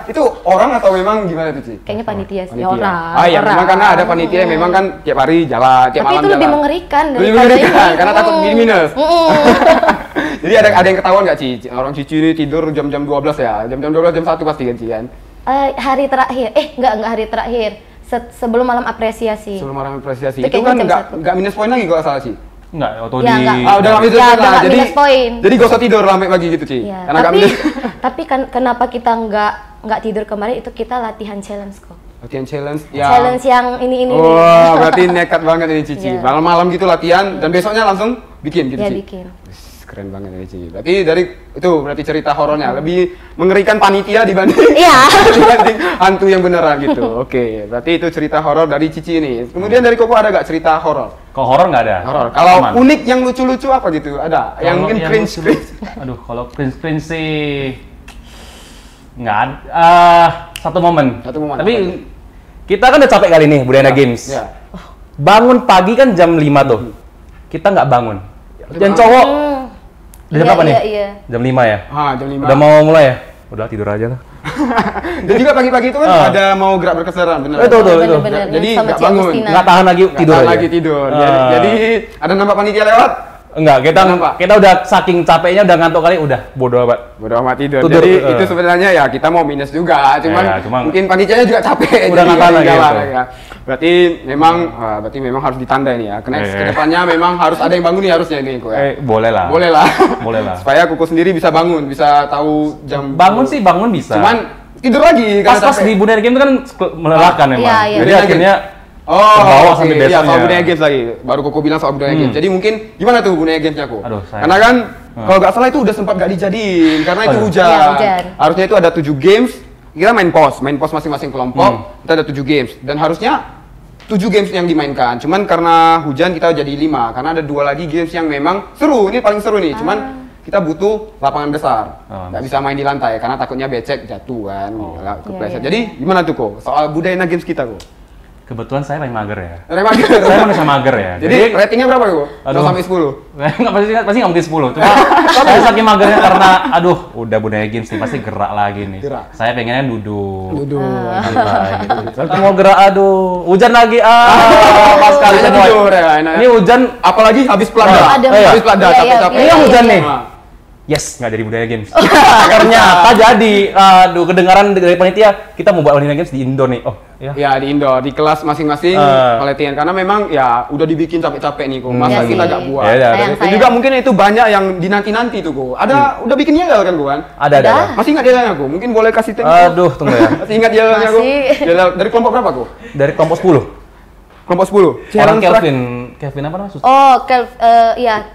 itu orang atau memang gimana tuh, Ci? Kayaknya panitia sih, orang. Iya, memang karena ada panitia yang memang kan tiap hari jalan, tiap tapi malam itu jalan. lebih mengerikan Lebih mengerikan, karena takut minus. Jadi ada yang ketahuan nggak, Ci? Orang Cici ini tidur jam-jam 12 ya? Jam-jam 12, jam 1 pasti kan, Ci kan? Hari terakhir, enggak hari terakhir. Sebelum malam apresiasi. Sebelum malam apresiasi. Itu Itu kan nggak minus poin lagi kalau salah, Ci? Enggak, atau Ya, enggak. Udah nggak minus poin lah. Jadi minus poin. Jadi gak usah tidur sampai pagi gitu, Ci. Ya, Karena tapi kan kenapa kita nggak tidur kemarin itu kita latihan challenge kok. Latihan challenge Challenge yang ini. Wah, berarti nekat banget ini, Cici. Iya. Malam-malam gitu latihan dan besoknya langsung bikin gitu, Ya, Ci. bikin. Keren banget ini, Cici. Berarti cerita horornya lebih mengerikan panitia dibanding hantu yang beneran gitu. Oke, berarti itu cerita horor dari Cici ini. Kemudian dari Koko ada gak cerita horor? Kalau horor nggak ada. Horor. Kalau unik yang lucu-lucu apa gitu? Ada? Yang mungkin cringe. Aduh, kalau cringe sih nggak ada. Satu momen. Tapi kita kan udah capek kali nih Budayana Games. Ya. Bangun pagi kan jam 5 tuh. Kita nggak bangun. Dan cowok udah jam berapa nih? Iya. Jam 5 ya? Jam 5. Udah mau mulai ya? Udah tidur aja lah. Dan juga pagi-pagi itu kan ada mau gerak berkeseran, bener? Betul. Bener. Jadi Sama nggak Cia bangun. Agustina. Nggak tahan lagi tidur aja. tidur. Jadi ada nampak panitia lewat? Enggak, kita udah saking capeknya udah ngantuk kali, udah bodo amat. Bodo amat tidur. Tidur, Jadi itu sebenarnya ya kita mau minus juga, cuman mungkin panitianya juga capek. Udah nggak tahan lagi ya. Berarti memang harus ditanda ini ya. Kedepannya memang harus ada yang bangun nih harusnya ini kok ya. Boleh lah. Boleh lah. Supaya Kuku sendiri bisa bangun, bisa tahu jam. Bangun bisa. Cuman tidur lagi Pas di Budayana Games kan melelahkan memang. Iya. Jadi akhirnya bawah sampai iya, besoknya. soal Budaya Games lagi. Baru Koko bilang soal Budaya Games. Jadi mungkin gimana tuh Budaya Gamesnya kok? Karena kan kalau nggak salah itu udah sempat nggak dijadiin karena itu hujan. Iya, hujan. Harusnya itu ada 7 games. Kita main pos masing-masing kelompok. Kita ada 7 games dan harusnya 7 games yang dimainkan. Cuman karena hujan kita jadi 5 karena ada 2 lagi games yang memang seru. Ini paling seru nih. Cuman kita butuh lapangan besar. Nggak bisa main di lantai karena takutnya becek jatuh kan. Kepleset. Jadi gimana tuh kok soal Budaya Games kita kok? Kebetulan saya paling mager ya. Saya manusia mager ya. Jadi ratingnya berapa kok? 0 sampai 10? Pasti nggak mungkin 10. Cuma saya saking magernya karena udah Budaya Games nih pasti gerak lagi nih. Saya pengennya duduk. Gitu. Mau gerak hujan lagi pas kali semua. Ini hujan apalagi habis pelada. Habis pelada capek-capek. Ini hujan nih. Yes, nggak jadi Budaya Games. Ternyata jadi. Kedengaran dari panitia kita mau buat Budaya Games di indoor nih. Ya di indoor, di kelas masing-masing pelatihan karena memang ya udah dibikin capek-capek nih kok. Masa Iya kita sih. gak buat. Sayang. Juga mungkin itu banyak yang dinanti-nanti tuh kok. Ada udah bikin yel kan kok kan? Ada. Masih ingat yelnya aku? Mungkin boleh kasih tahu. Aduh, tunggu ya. Masih ingat yelnya aku? Masih. Yel dari kelompok berapa kok? Dari kelompok 10. Kelompok 10. Orang Kelvin apa namanya? Oh,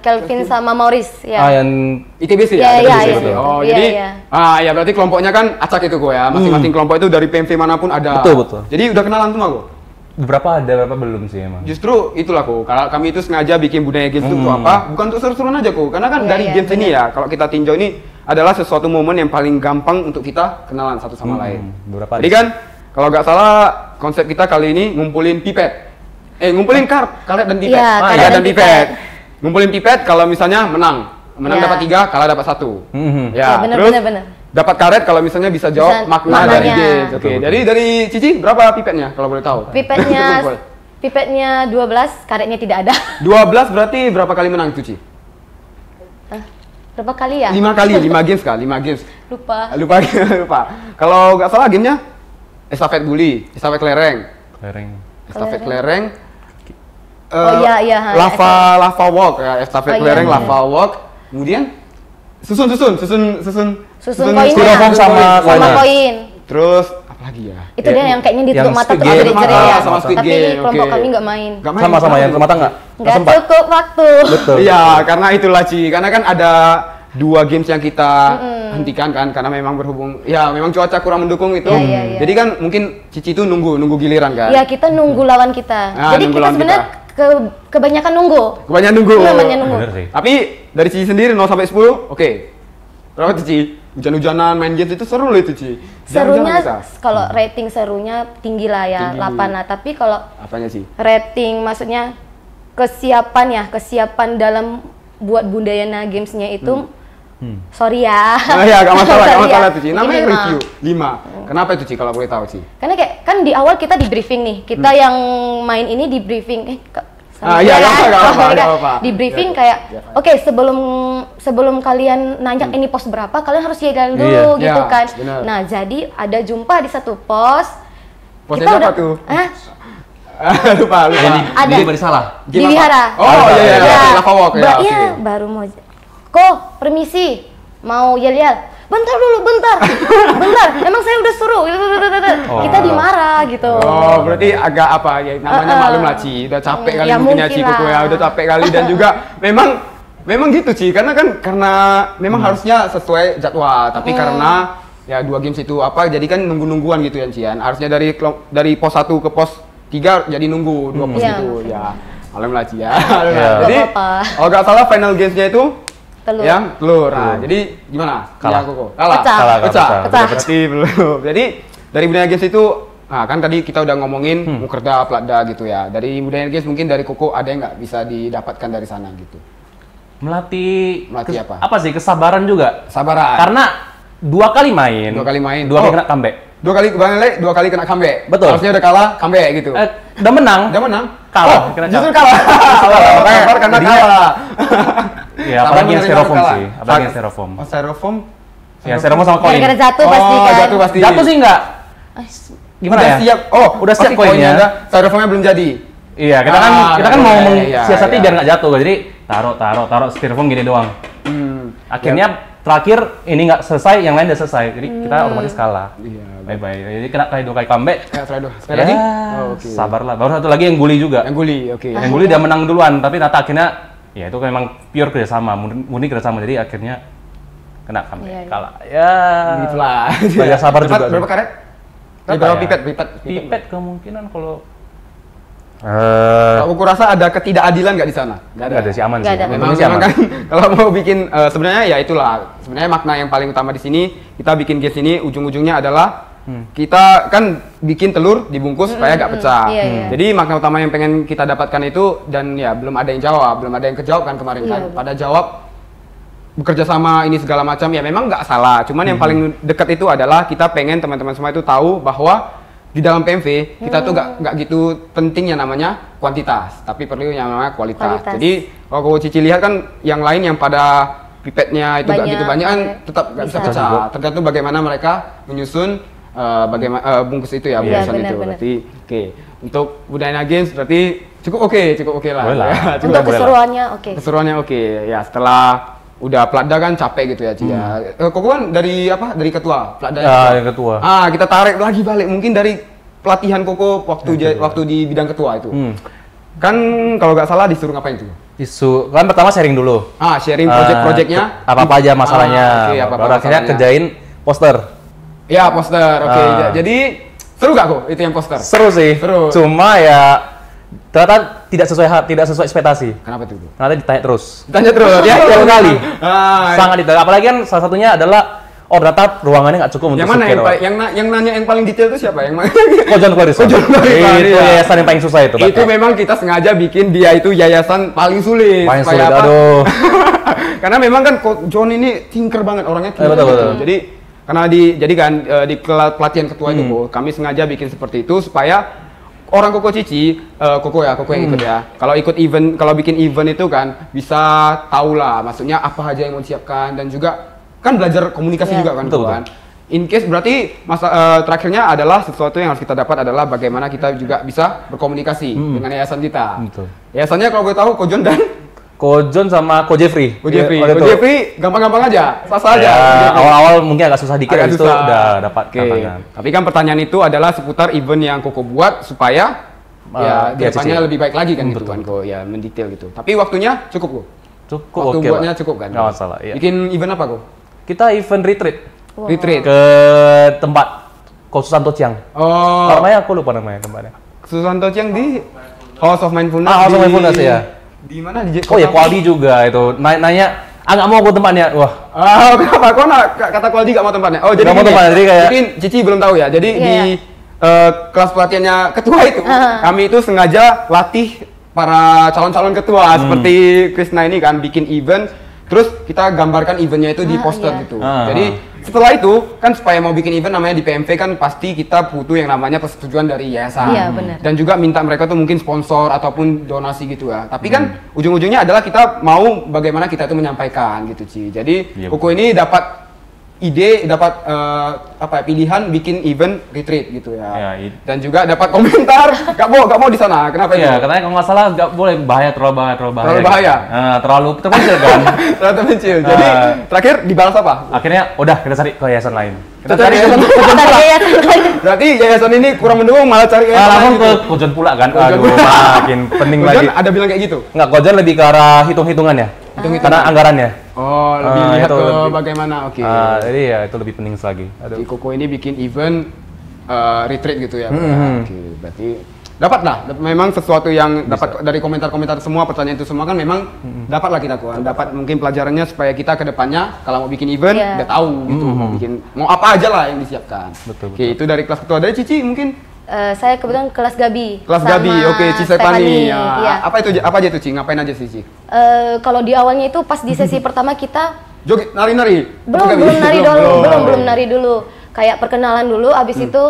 Kelvin sama Maurice ya. Yang ITBC Iya, ya? iya, ITBC. iya. Oh, Iya, jadi iya. ya berarti kelompoknya kan acak itu kok ya. Masing-masing kelompok itu dari PMV manapun ada. Betul. Jadi udah kenalan semua kok. beberapa ada, beberapa belum sih emang. Justru itulah kok, kalau kami itu sengaja bikin budaya games itu untuk apa? Bukan untuk seru-seruan aja kok, karena kan dari games ini ya, kalau kita tinjau ini adalah sesuatu momen yang paling gampang untuk kita kenalan satu sama lain. Jadi kan, kalau nggak salah konsep kita kali ini ngumpulin pipet. Ngumpulin karet dan pipet. Karet dan pipet. Ngumpulin pipet kalau misalnya menang dapat 3, kalah dapat 1. Ya, terus dapat karet kalau misalnya bisa jawab makna dari game. Oke, dari Cici berapa pipetnya kalau boleh tahu? Pipetnya 12, karetnya tidak ada. 12 berarti berapa kali menang itu, Ci? Berapa kali ya? 5 kali, 5 games kah? 5 games. Lupa. Kalau nggak salah gamenya estafet guli, estafet kelereng. Estafet kelereng. Iya. Lava walk ya, estafet kelereng, lava walk. Kemudian susun koinnya. Styrofoam sama koin. Terus apa lagi ya? Itu dia yang kayaknya ditutup mata tuh jerit ya. Sama Squid Tapi Game. kelompok kami nggak main. Sama yang mata Nggak cukup waktu. Betul. Iya, karena itulah Ci. Karena kan ada 2 games yang kita hentikan kan karena memang berhubung ya memang cuaca kurang mendukung itu. Jadi kan mungkin Cici itu nunggu giliran kan. Iya, kita nunggu lawan kita. Jadi kita sebenarnya kebanyakan nunggu. Bener sih. Tapi dari Cici sendiri 0 sampai 10, oke. Berapa tuh, Ci? Hujan-hujanan main games itu seru loh itu, Ci. Serunya kalau rating serunya tinggi lah ya, 8 lah. Tapi kalau apanya sih? Rating maksudnya kesiapan dalam buat Bundayana Games-nya itu sorry ya. Gak masalah tuh, Ci. Namanya review 5. Kenapa itu, Ci, kalau boleh tahu, Ci? Karena kayak kan di awal kita di briefing nih. Kita yang main ini di briefing gak apa-apa. Di briefing kayak oke, sebelum kalian nanjak ini pos berapa, kalian harus yel dulu gitu kan. Bener. Nah, jadi ada jumpa di satu pos. Posnya berapa tuh? Lupa. Ada di salah. di wihara. Oh iya. Lava walk ya. Iya, baru mau. Permisi, mau yel-yel. Bentar. Emang saya udah suruh. Kita dimarah gitu. Oh, berarti agak apa ya? Namanya maklum lah, Ci. Udah capek kali mungkinnya Ci Koko ya. Udah capek kali dan juga memang gitu, Ci. Karena memang harusnya sesuai jadwal. Tapi karena ya 2 games itu jadi kan nunggu-nungguan gitu ya, Cian. Harusnya dari pos 1 ke pos 3 jadi nunggu 2 pos itu. Ya, maklum lah, Ci ya. Jadi kalau nggak salah final gamesnya itu telur. Nah, jadi gimana? Kalah. Pecah. Berarti belum. Jadi dari budaya games itu, kan tadi kita udah ngomongin Mukerda, Platda gitu ya. Dari budaya games mungkin dari Koko ada yang nggak bisa didapatkan dari sana gitu? Melatih apa? Apa sih, kesabaran juga. Sabaran. Karena 2 kali main. 2 kali main. 2 kali kena comeback. 2 kali kena comeback. Betul. Harusnya udah kalah, comeback gitu. Udah menang. Kalah. Justru kalah. Sabar karena kalah. Iya, apalagi yang styrofoam sih. Styrofoam. Ya, styrofoam sama koin. Gara-gara jatuh pasti kan. Jatuh pasti. Jatuh sih enggak. Gimana udah ya? Siap. Udah siap koinnya. Styrofoamnya belum jadi. Iya, kita kan mau mensiasati biar nggak jatuh. Jadi taruh styrofoam gini doang. Akhirnya terakhir ini nggak selesai, yang lain udah selesai. Jadi kita otomatis kalah. Bye. Jadi kena 2 kali comeback. Sekali lagi? Sabarlah. Baru satu lagi yang guli juga. Yang guli, oke. Yang guli udah menang duluan, tapi akhirnya ya itu memang pure kerjasama, murni kerjasama, jadi akhirnya kena comeback, kalah. Ya. Gitulah. Banyak sabar juga. Berapa karet? Berapa pipet kemungkinan kalau. Aku kurasa ada ketidakadilan nggak di sana? Nggak ada sih, aman sih. Memang kan kalau mau bikin sebenarnya ya itulah. Sebenarnya makna yang paling utama di sini kita bikin games ini ujung-ujungnya adalah kita kan bikin telur dibungkus supaya nggak pecah. Jadi makna utama yang pengen kita dapatkan itu, dan ya belum ada yang kejawab kan kemarin kan. Pada jawab bekerja sama ini segala macam, ya memang nggak salah. Cuman yang paling dekat itu adalah kita pengen teman-teman semua itu tahu bahwa di dalam PMV kita tuh nggak gitu penting yang namanya kuantitas, tapi perlu yang namanya kualitas. Jadi kalau Cici lihat kan yang lain yang pada pipetnya itu nggak gitu banyak kan tetap nggak bisa pecah. Tergantung bagaimana mereka menyusun bagaimana bungkus itu ya, bungkusan itu. Berarti oke. Untuk Udayana Games berarti cukup oke lah. Boleh lah. Ya, untuk keseruannya oke. Keseruannya oke. Ya setelah udah Platda kan capek gitu ya Ci ya. Koko kan dari apa? Dari ketua Platda. Yang ketua. Kita tarik lagi balik mungkin dari pelatihan Koko waktu di bidang ketua itu. Kan kalau nggak salah disuruh ngapain tuh? Kan pertama sharing dulu. Sharing project-projectnya. Apa aja masalahnya. Apa akhirnya kerjain poster. Ya poster. Oke. Jadi seru gak kok itu yang poster? Seru sih. Cuma ya ternyata tidak sesuai ekspektasi. Kenapa tuh? Ternyata ditanya terus. Ya, tiap kali. Sangat detail. Apalagi kan salah satunya adalah ternyata ruangannya nggak cukup untuk yang nanya yang paling detail itu siapa? Yang mana? Kojon Florison. Itu yayasan yang paling susah itu. Itu memang kita sengaja bikin dia itu yayasan paling sulit. Aduh. Karena memang kan John ini tinker banget orangnya. Betul. Jadi karena di pelatihan ketua itu kami sengaja bikin seperti itu supaya orang Koko yang ikut ya. Kalau ikut event, kalau bikin event itu kan bisa tahu lah maksudnya apa aja yang mau disiapkan dan juga kan belajar komunikasi juga kan. Betul. In case berarti terakhirnya adalah sesuatu yang harus kita dapat adalah bagaimana kita juga bisa berkomunikasi dengan yayasan kita. Betul. Yayasannya kalau gue tahu Kojon sama Ko Jeffrey. Ko Jeffrey gampang-gampang aja, sah aja. Awal-awal mungkin agak susah dikit, habis itu udah dapat tantangan. Tapi kan pertanyaan itu adalah seputar event yang Koko buat supaya depannya lebih baik lagi kan gitu kan, ya mendetail gitu. Tapi waktunya cukup kok. Cukup. Waktu buatnya cukup kan. Nggak masalah. Iya. Bikin event apa kok? Kita event retreat. Retreat ke tempat Ko Susanto Chiang. Namanya aku lupa namanya tempatnya. Susanto Chiang di House of Mindfulness. House of Mindfulness ya. Di mana di Kualdi juga itu. Nanya, nggak mau aku tempatnya. Wah. Kenapa? Kok kata Kualdi nggak mau tempatnya? Oh, jadi mau tempatnya, jadi kayak mungkin Cici belum tahu ya. Jadi di kelas pelatihannya ketua itu, kami itu sengaja latih para calon-calon ketua seperti Krisna ini kan bikin event. Terus kita gambarkan eventnya itu di poster gitu. Jadi setelah itu kan supaya mau bikin event namanya di PMV kan pasti kita butuh yang namanya persetujuan dari yayasan. Iya, benar. Dan juga minta mereka tuh mungkin sponsor ataupun donasi gitu ya. Tapi kan ujung-ujungnya adalah kita mau bagaimana kita itu menyampaikan gitu Ci. Jadi Koko ini dapat ide, dapat pilihan bikin event retreat gitu ya. Dan juga dapat komentar, gak mau di sana. Kenapa itu? Iya, katanya kalau nggak salah nggak boleh terlalu bahaya. Terlalu bahaya. Terlalu terpencil kan. Terlalu terpencil. Jadi terakhir dibalas apa? Akhirnya udah kita cari ke yayasan lain. Kita cari yayasan lain. Berarti yayasan ini kurang mendukung malah cari yayasan langsung ke Kojon pula kan. Aduh, makin pening lagi. Ada bilang kayak gitu? Nggak, Kojon lebih ke arah hitung-hitungannya. Karena anggarannya. Lebih lihat ke bagaimana, jadi ya itu lebih penting lagi. Di Koko ini bikin event retreat gitu ya. Oke, berarti dapat lah. Memang sesuatu yang dapat dari komentar-komentar semua pertanyaan itu semua kan memang dapatlah kita kuan. Dapat mungkin pelajarannya supaya kita ke depannya kalau mau bikin event udah tahu gitu. Bikin mau apa aja lah yang disiapkan. Oke, itu dari kelas ketua. Dari Cici mungkin? Saya kebetulan kelas Gabi. Kelas Gabi, oke, Ci Stefani. Ya. Apa aja itu Ci? Ngapain aja sih Ci? Kalau di awalnya itu pas di sesi pertama kita joget, nari-nari. Belum nari dulu. Kayak perkenalan dulu, abis itu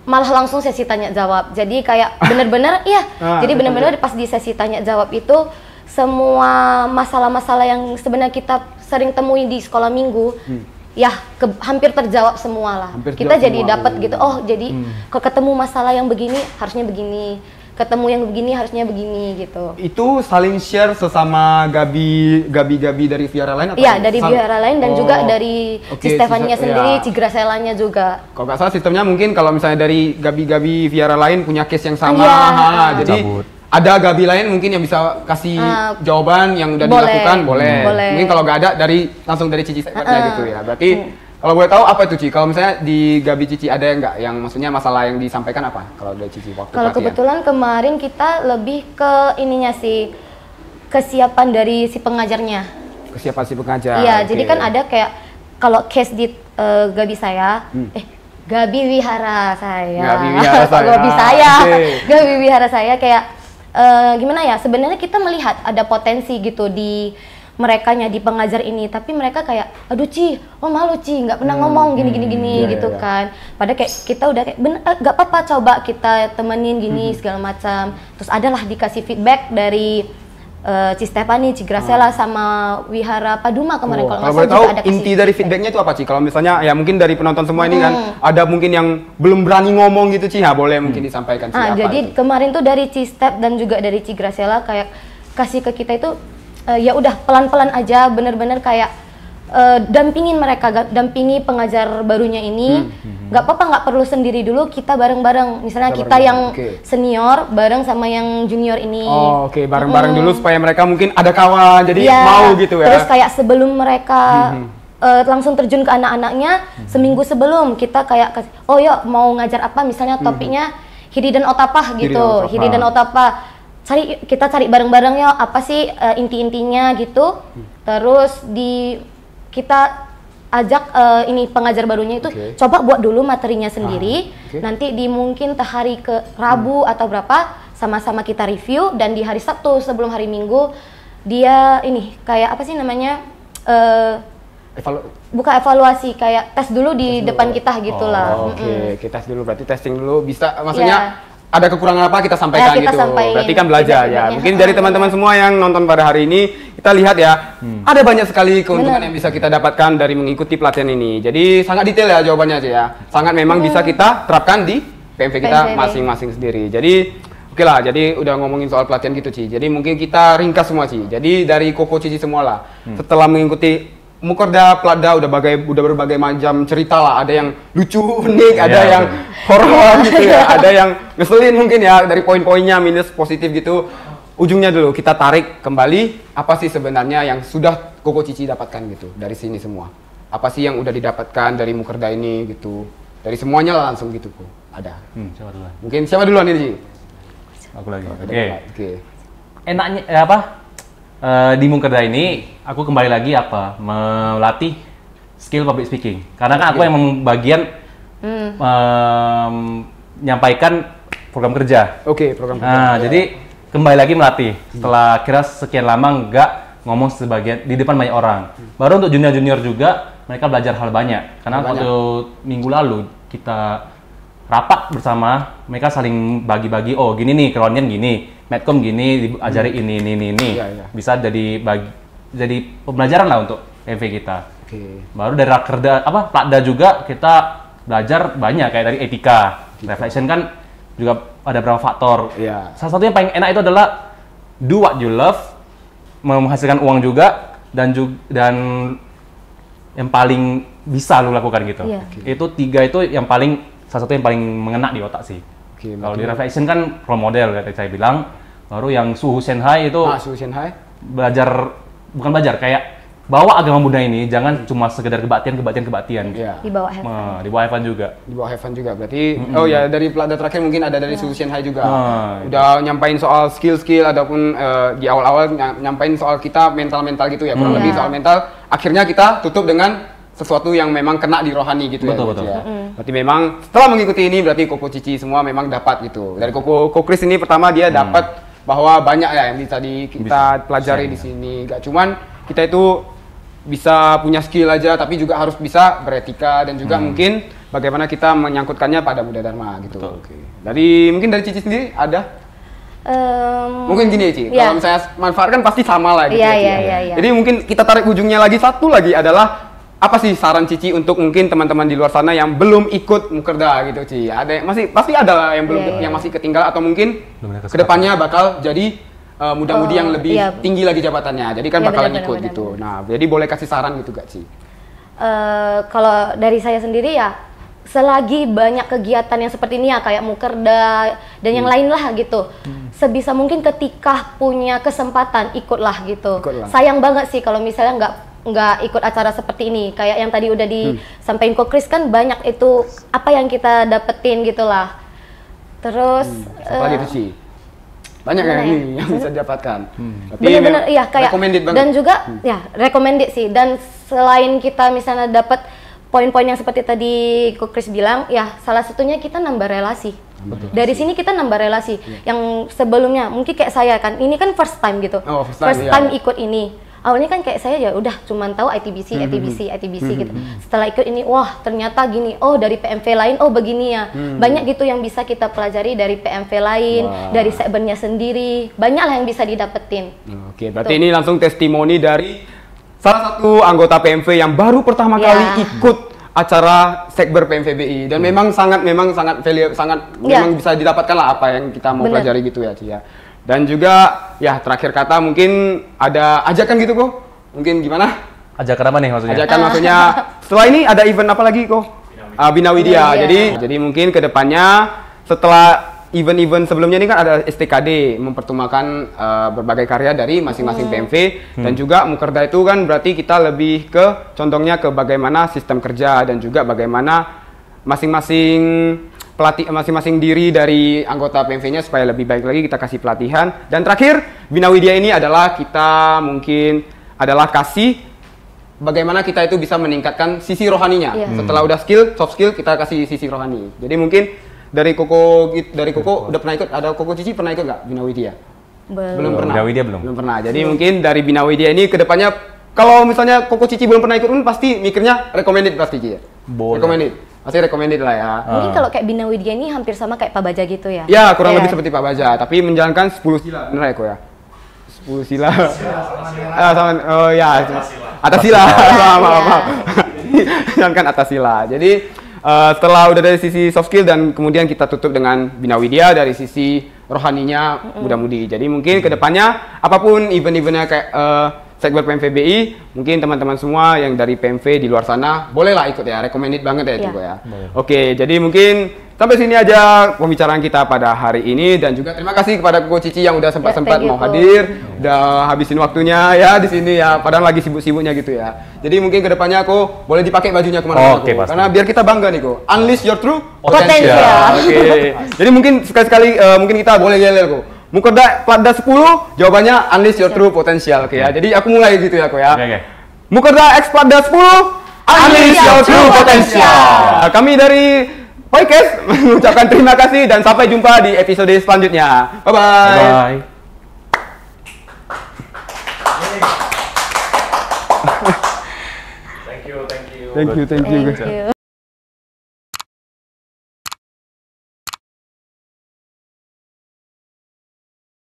malah langsung sesi tanya jawab. Jadi kayak bener-bener jadi bener-bener pas di sesi tanya jawab itu semua masalah-masalah yang sebenarnya kita sering temui di sekolah minggu hampir terjawab semua lah. Kita jadi dapat gitu. Jadi kalau ketemu masalah yang begini harusnya begini, ketemu yang begini harusnya begini gitu. Itu saling share sesama Gabi dari Viara lain atau? Iya, dari Viara lain dan juga dari si Stefania sendiri, Ci Gracelanya juga. Kalau nggak salah sistemnya mungkin kalau misalnya dari Gabi Viara lain punya case yang sama, jadi ada Gabi lain mungkin yang bisa kasih jawaban yang udah dilakukan, boleh. Mungkin kalau nggak ada langsung dari Cici Stefania gitu ya. Berarti kalau boleh tahu apa itu Ci? Kalau misalnya di Gabi Cici ada yang nggak? Yang maksudnya masalah yang disampaikan apa? Kalau dari Cici waktu kalau kebetulan kemarin kita lebih ke ininya sih, kesiapan dari si pengajarnya. Kesiapan si pengajar. Iya, jadi kan ada kayak kalau case di Gabi saya, Gabi Wihara saya. Gabi Wihara saya kayak gimana ya? Sebenarnya kita melihat ada potensi gitu di merekanya di pengajar ini, tapi mereka kayak aduh Ci, malu Ci, nggak pernah ngomong gini gitu kan. Padahal kayak kita udah kayak nggak apa-apa, coba kita temenin gini segala macam. Terus adalah dikasih feedback dari Cistepani, Cigracela sama Wihara Paduma kemarin kalau Kalau nggak boleh salah tahu juga ada inti dari feedbacknya itu apa Ci? Kalau misalnya ya mungkin dari penonton semua ini kan ada mungkin yang belum berani ngomong gitu Ci, ya boleh mungkin disampaikan Ci apa jadi itu? kemarin tuh dari Cistep dan juga dari Cigracela kayak kasih ke kita itu ya udah pelan-pelan aja, bener-bener kayak dampingin mereka, dampingi pengajar barunya ini. Nggak apa-apa, nggak perlu sendiri dulu, kita bareng-bareng. Misalnya kita yang senior bareng sama yang junior ini. Oh, oke, bareng-bareng dulu supaya mereka mungkin ada kawan, jadi mau gitu ya. Terus kayak sebelum mereka langsung terjun ke anak-anaknya, seminggu sebelum kita kayak oh yuk mau ngajar apa, misalnya topiknya Hiri dan Otapah gitu, Hiri dan Otapah. Kita cari bareng-bareng ya apa sih inti-intinya gitu. Terus kita ajak ini pengajar barunya itu coba buat dulu materinya sendiri. Nanti di mungkin hari ke Rabu atau berapa sama-sama kita review, dan di hari Sabtu sebelum hari Minggu dia ini kayak apa sih namanya buka evaluasi, kayak tes dulu di depan kita gitulah. Oke, tes dulu, berarti testing dulu bisa, maksudnya ada kekurangan apa kita sampaikan kita gitu. sampaikan. Berarti kan belajar ya. Mungkin dari teman-teman semua yang nonton pada hari ini, kita lihat ya, ada banyak sekali keuntungan yang bisa kita dapatkan dari mengikuti pelatihan ini. Jadi sangat detail ya jawabannya Ci ya. Sangat memang bisa kita terapkan di PMV kita masing-masing sendiri. Jadi oke lah, jadi udah ngomongin soal pelatihan gitu Ci. Jadi mungkin kita ringkas semua Ci. Jadi dari Koko Cici semua lah, setelah mengikuti Mukerda, Platda udah berbagai macam cerita lah. Ada yang lucu, unik, ada yang horor gitu ya, ada yang ngeselin mungkin ya, dari poin-poinnya minus positif gitu. Ujungnya dulu kita tarik kembali, apa sih sebenarnya yang sudah Koko Cici dapatkan gitu dari sini semua. Apa sih yang udah didapatkan dari Mukerda ini gitu. Dari semuanya lah langsung gitu kok. Ada. Siapa duluan? Mungkin siapa duluan ini Ci? Aku lagi. Oke. Enaknya di Mukerda ini aku kembali lagi melatih skill public speaking, karena kan aku yang membagian menyampaikan program kerja. Program kerja. Nah, jadi kembali lagi melatih setelah kira sekian lama nggak ngomong di depan banyak orang. Baru untuk junior juga mereka belajar hal banyak, karena waktu minggu lalu kita rapat bersama, mereka saling bagi-bagi, oh gini nih keronyan gini, Medcom gini, diajari ini. Bisa jadi pembelajaran lah untuk PMV kita. Baru dari Rakerda, Platda juga kita belajar banyak, kayak dari etika, reflection kan juga ada beberapa faktor. Salah satu yang paling enak itu adalah do what you love, menghasilkan uang juga, dan yang paling bisa lu lakukan gitu. Itu 3 itu yang salah satu yang paling mengena di otak sih. Kalau di reflection kan role model kayak saya bilang, baru yang Suhu Shanghai itu bukan belajar, kayak bawa agama Buddha ini jangan cuma sekedar kebaktian. Di bawah Heaven juga. Di bawah Heaven juga. Berarti dari Platda terakhir mungkin ada dari Suhu Shanghai juga. Udah nyampain soal skill ataupun di awal-awal nyampain soal kita mental gitu ya. Kurang lebih soal mental. Akhirnya kita tutup dengan sesuatu yang memang kena di rohani gitu. Betul. Ya. Berarti memang setelah mengikuti ini berarti Koko Cici semua memang dapat gitu. Dari Koko Kris ini pertama dia dapat bahwa banyak ya yang bisa kita pelajari di sini. Gak cuman kita itu bisa punya skill aja, tapi juga harus bisa beretika dan juga mungkin bagaimana kita menyangkutkannya pada Buddha Dharma gitu. Mungkin dari Cici sendiri ada? Mungkin gini Ci, kalau misalnya manfaatkan pasti sama lah gitu. Jadi mungkin kita tarik ujungnya lagi, satu lagi adalah apa sih saran Cici untuk mungkin teman-teman di luar sana yang belum ikut Mukerda gitu Ci? Ada pasti ada lah yang belum yang masih ketinggalan atau mungkin kedepannya bakal jadi muda-mudi yang lebih tinggi lagi jabatannya. Jadi kan bakalan ikut gitu. Nah, jadi boleh kasih saran gitu gak Ci? Kalau dari saya sendiri ya, selagi banyak kegiatan yang seperti ini ya kayak Mukerda dan yang lain lah gitu, sebisa mungkin ketika punya kesempatan ikutlah gitu. Sayang banget sih kalau misalnya nggak ikut acara seperti ini, kayak yang tadi udah disampaikan Ko Kris kan banyak itu apa yang kita dapetin gitulah. Terus apa lagi tuh sih? Banyak yang bisa didapatkan. Bener-bener iya kayak dan juga recommended sih. Dan selain kita misalnya dapat poin-poin yang seperti tadi Ko Kris bilang, ya salah satunya kita nambah relasi. Dari sini kita nambah relasi. Yang sebelumnya mungkin kayak saya kan, ini kan first time gitu. First time ikut ini. awalnya kan kayak saya ya udah cuman tahu ITBC gitu. Setelah ikut ini, wah ternyata gini, oh dari PMV lain, oh begini ya. Banyak gitu yang bisa kita pelajari dari PMV lain, dari sekbernya sendiri, banyak lah yang bisa didapetin. Oke, berarti ini langsung testimoni dari salah satu anggota PMV yang baru pertama kali ikut acara Sekber PMVBI dan memang sangat memang bisa didapatkan lah apa yang kita mau pelajari gitu ya, Ci ya. Dan juga ya terakhir kata mungkin ada ajakan gitu kok. Mungkin gimana? Ajakan apa nih maksudnya? Ajakan maksudnya setelah ini ada event apa lagi kok? Bina Widya. Jadi mungkin kedepannya setelah event-event sebelumnya ini kan ada STKD mempertemukan berbagai karya dari masing-masing PMV dan juga Mukerda itu kan berarti kita lebih ke contohnya ke bagaimana sistem kerja dan juga bagaimana masing-masing diri dari anggota PMV-nya supaya lebih baik lagi kita kasih pelatihan. Dan terakhir Bina Widya ini adalah kita mungkin adalah kasih bagaimana kita itu bisa meningkatkan sisi rohaninya. Setelah udah soft skill kita kasih sisi rohani. Jadi mungkin dari Koko udah pernah ikut, ada Koko Cici pernah ikut nggak Bina Widya? Belum pernah. Bina Widya belum pernah. Jadi mungkin dari Bina Widya ini kedepannya kalau misalnya Koko Cici belum pernah ikut pun pasti mikirnya recommended pasti Cici ya. Recommended. Pasti recommended lah ya. Mungkin kalau kayak Bina Widya ini hampir sama kayak Pak Baja gitu ya? Ya kurang lebih seperti Pak Baja, tapi menjalankan 10 sila, benar ya kok ya? 10 sila. Oh ya, atas sila. Maaf. Menjalankan atas sila. Jadi setelah udah dari sisi soft skill dan kemudian kita tutup dengan Bina Widya dari sisi rohaninya muda-mudi. Jadi mungkin kedepannya apapun event-eventnya kayak Sekber PMVBI, mungkin teman-teman semua yang dari PMV di luar sana bolehlah ikut ya, recommended banget ya itu ya. Oke, jadi mungkin sampai sini aja pembicaraan kita pada hari ini dan juga terima kasih kepada Koko Cici yang udah sempat-sempat mau hadir, udah habisin waktunya ya di sini ya, padahal lagi sibuk-sibuknya gitu ya. Jadi mungkin kedepannya aku boleh dipakai bajunya kemana-mana karena biar kita bangga nih kok. Unleash your true potential. Oke. Jadi mungkin sekali-sekali mungkin kita boleh yel-yel kok. Mukerda Platda 10, jawabannya unleash your true potential, oke ya. Jadi aku mulai gitu ya kok ya. Mukerda X Platda 10, unleash your true potential. Kami dari Podcast mengucapkan terima kasih dan sampai jumpa di episode selanjutnya. Bye-bye. Thank you.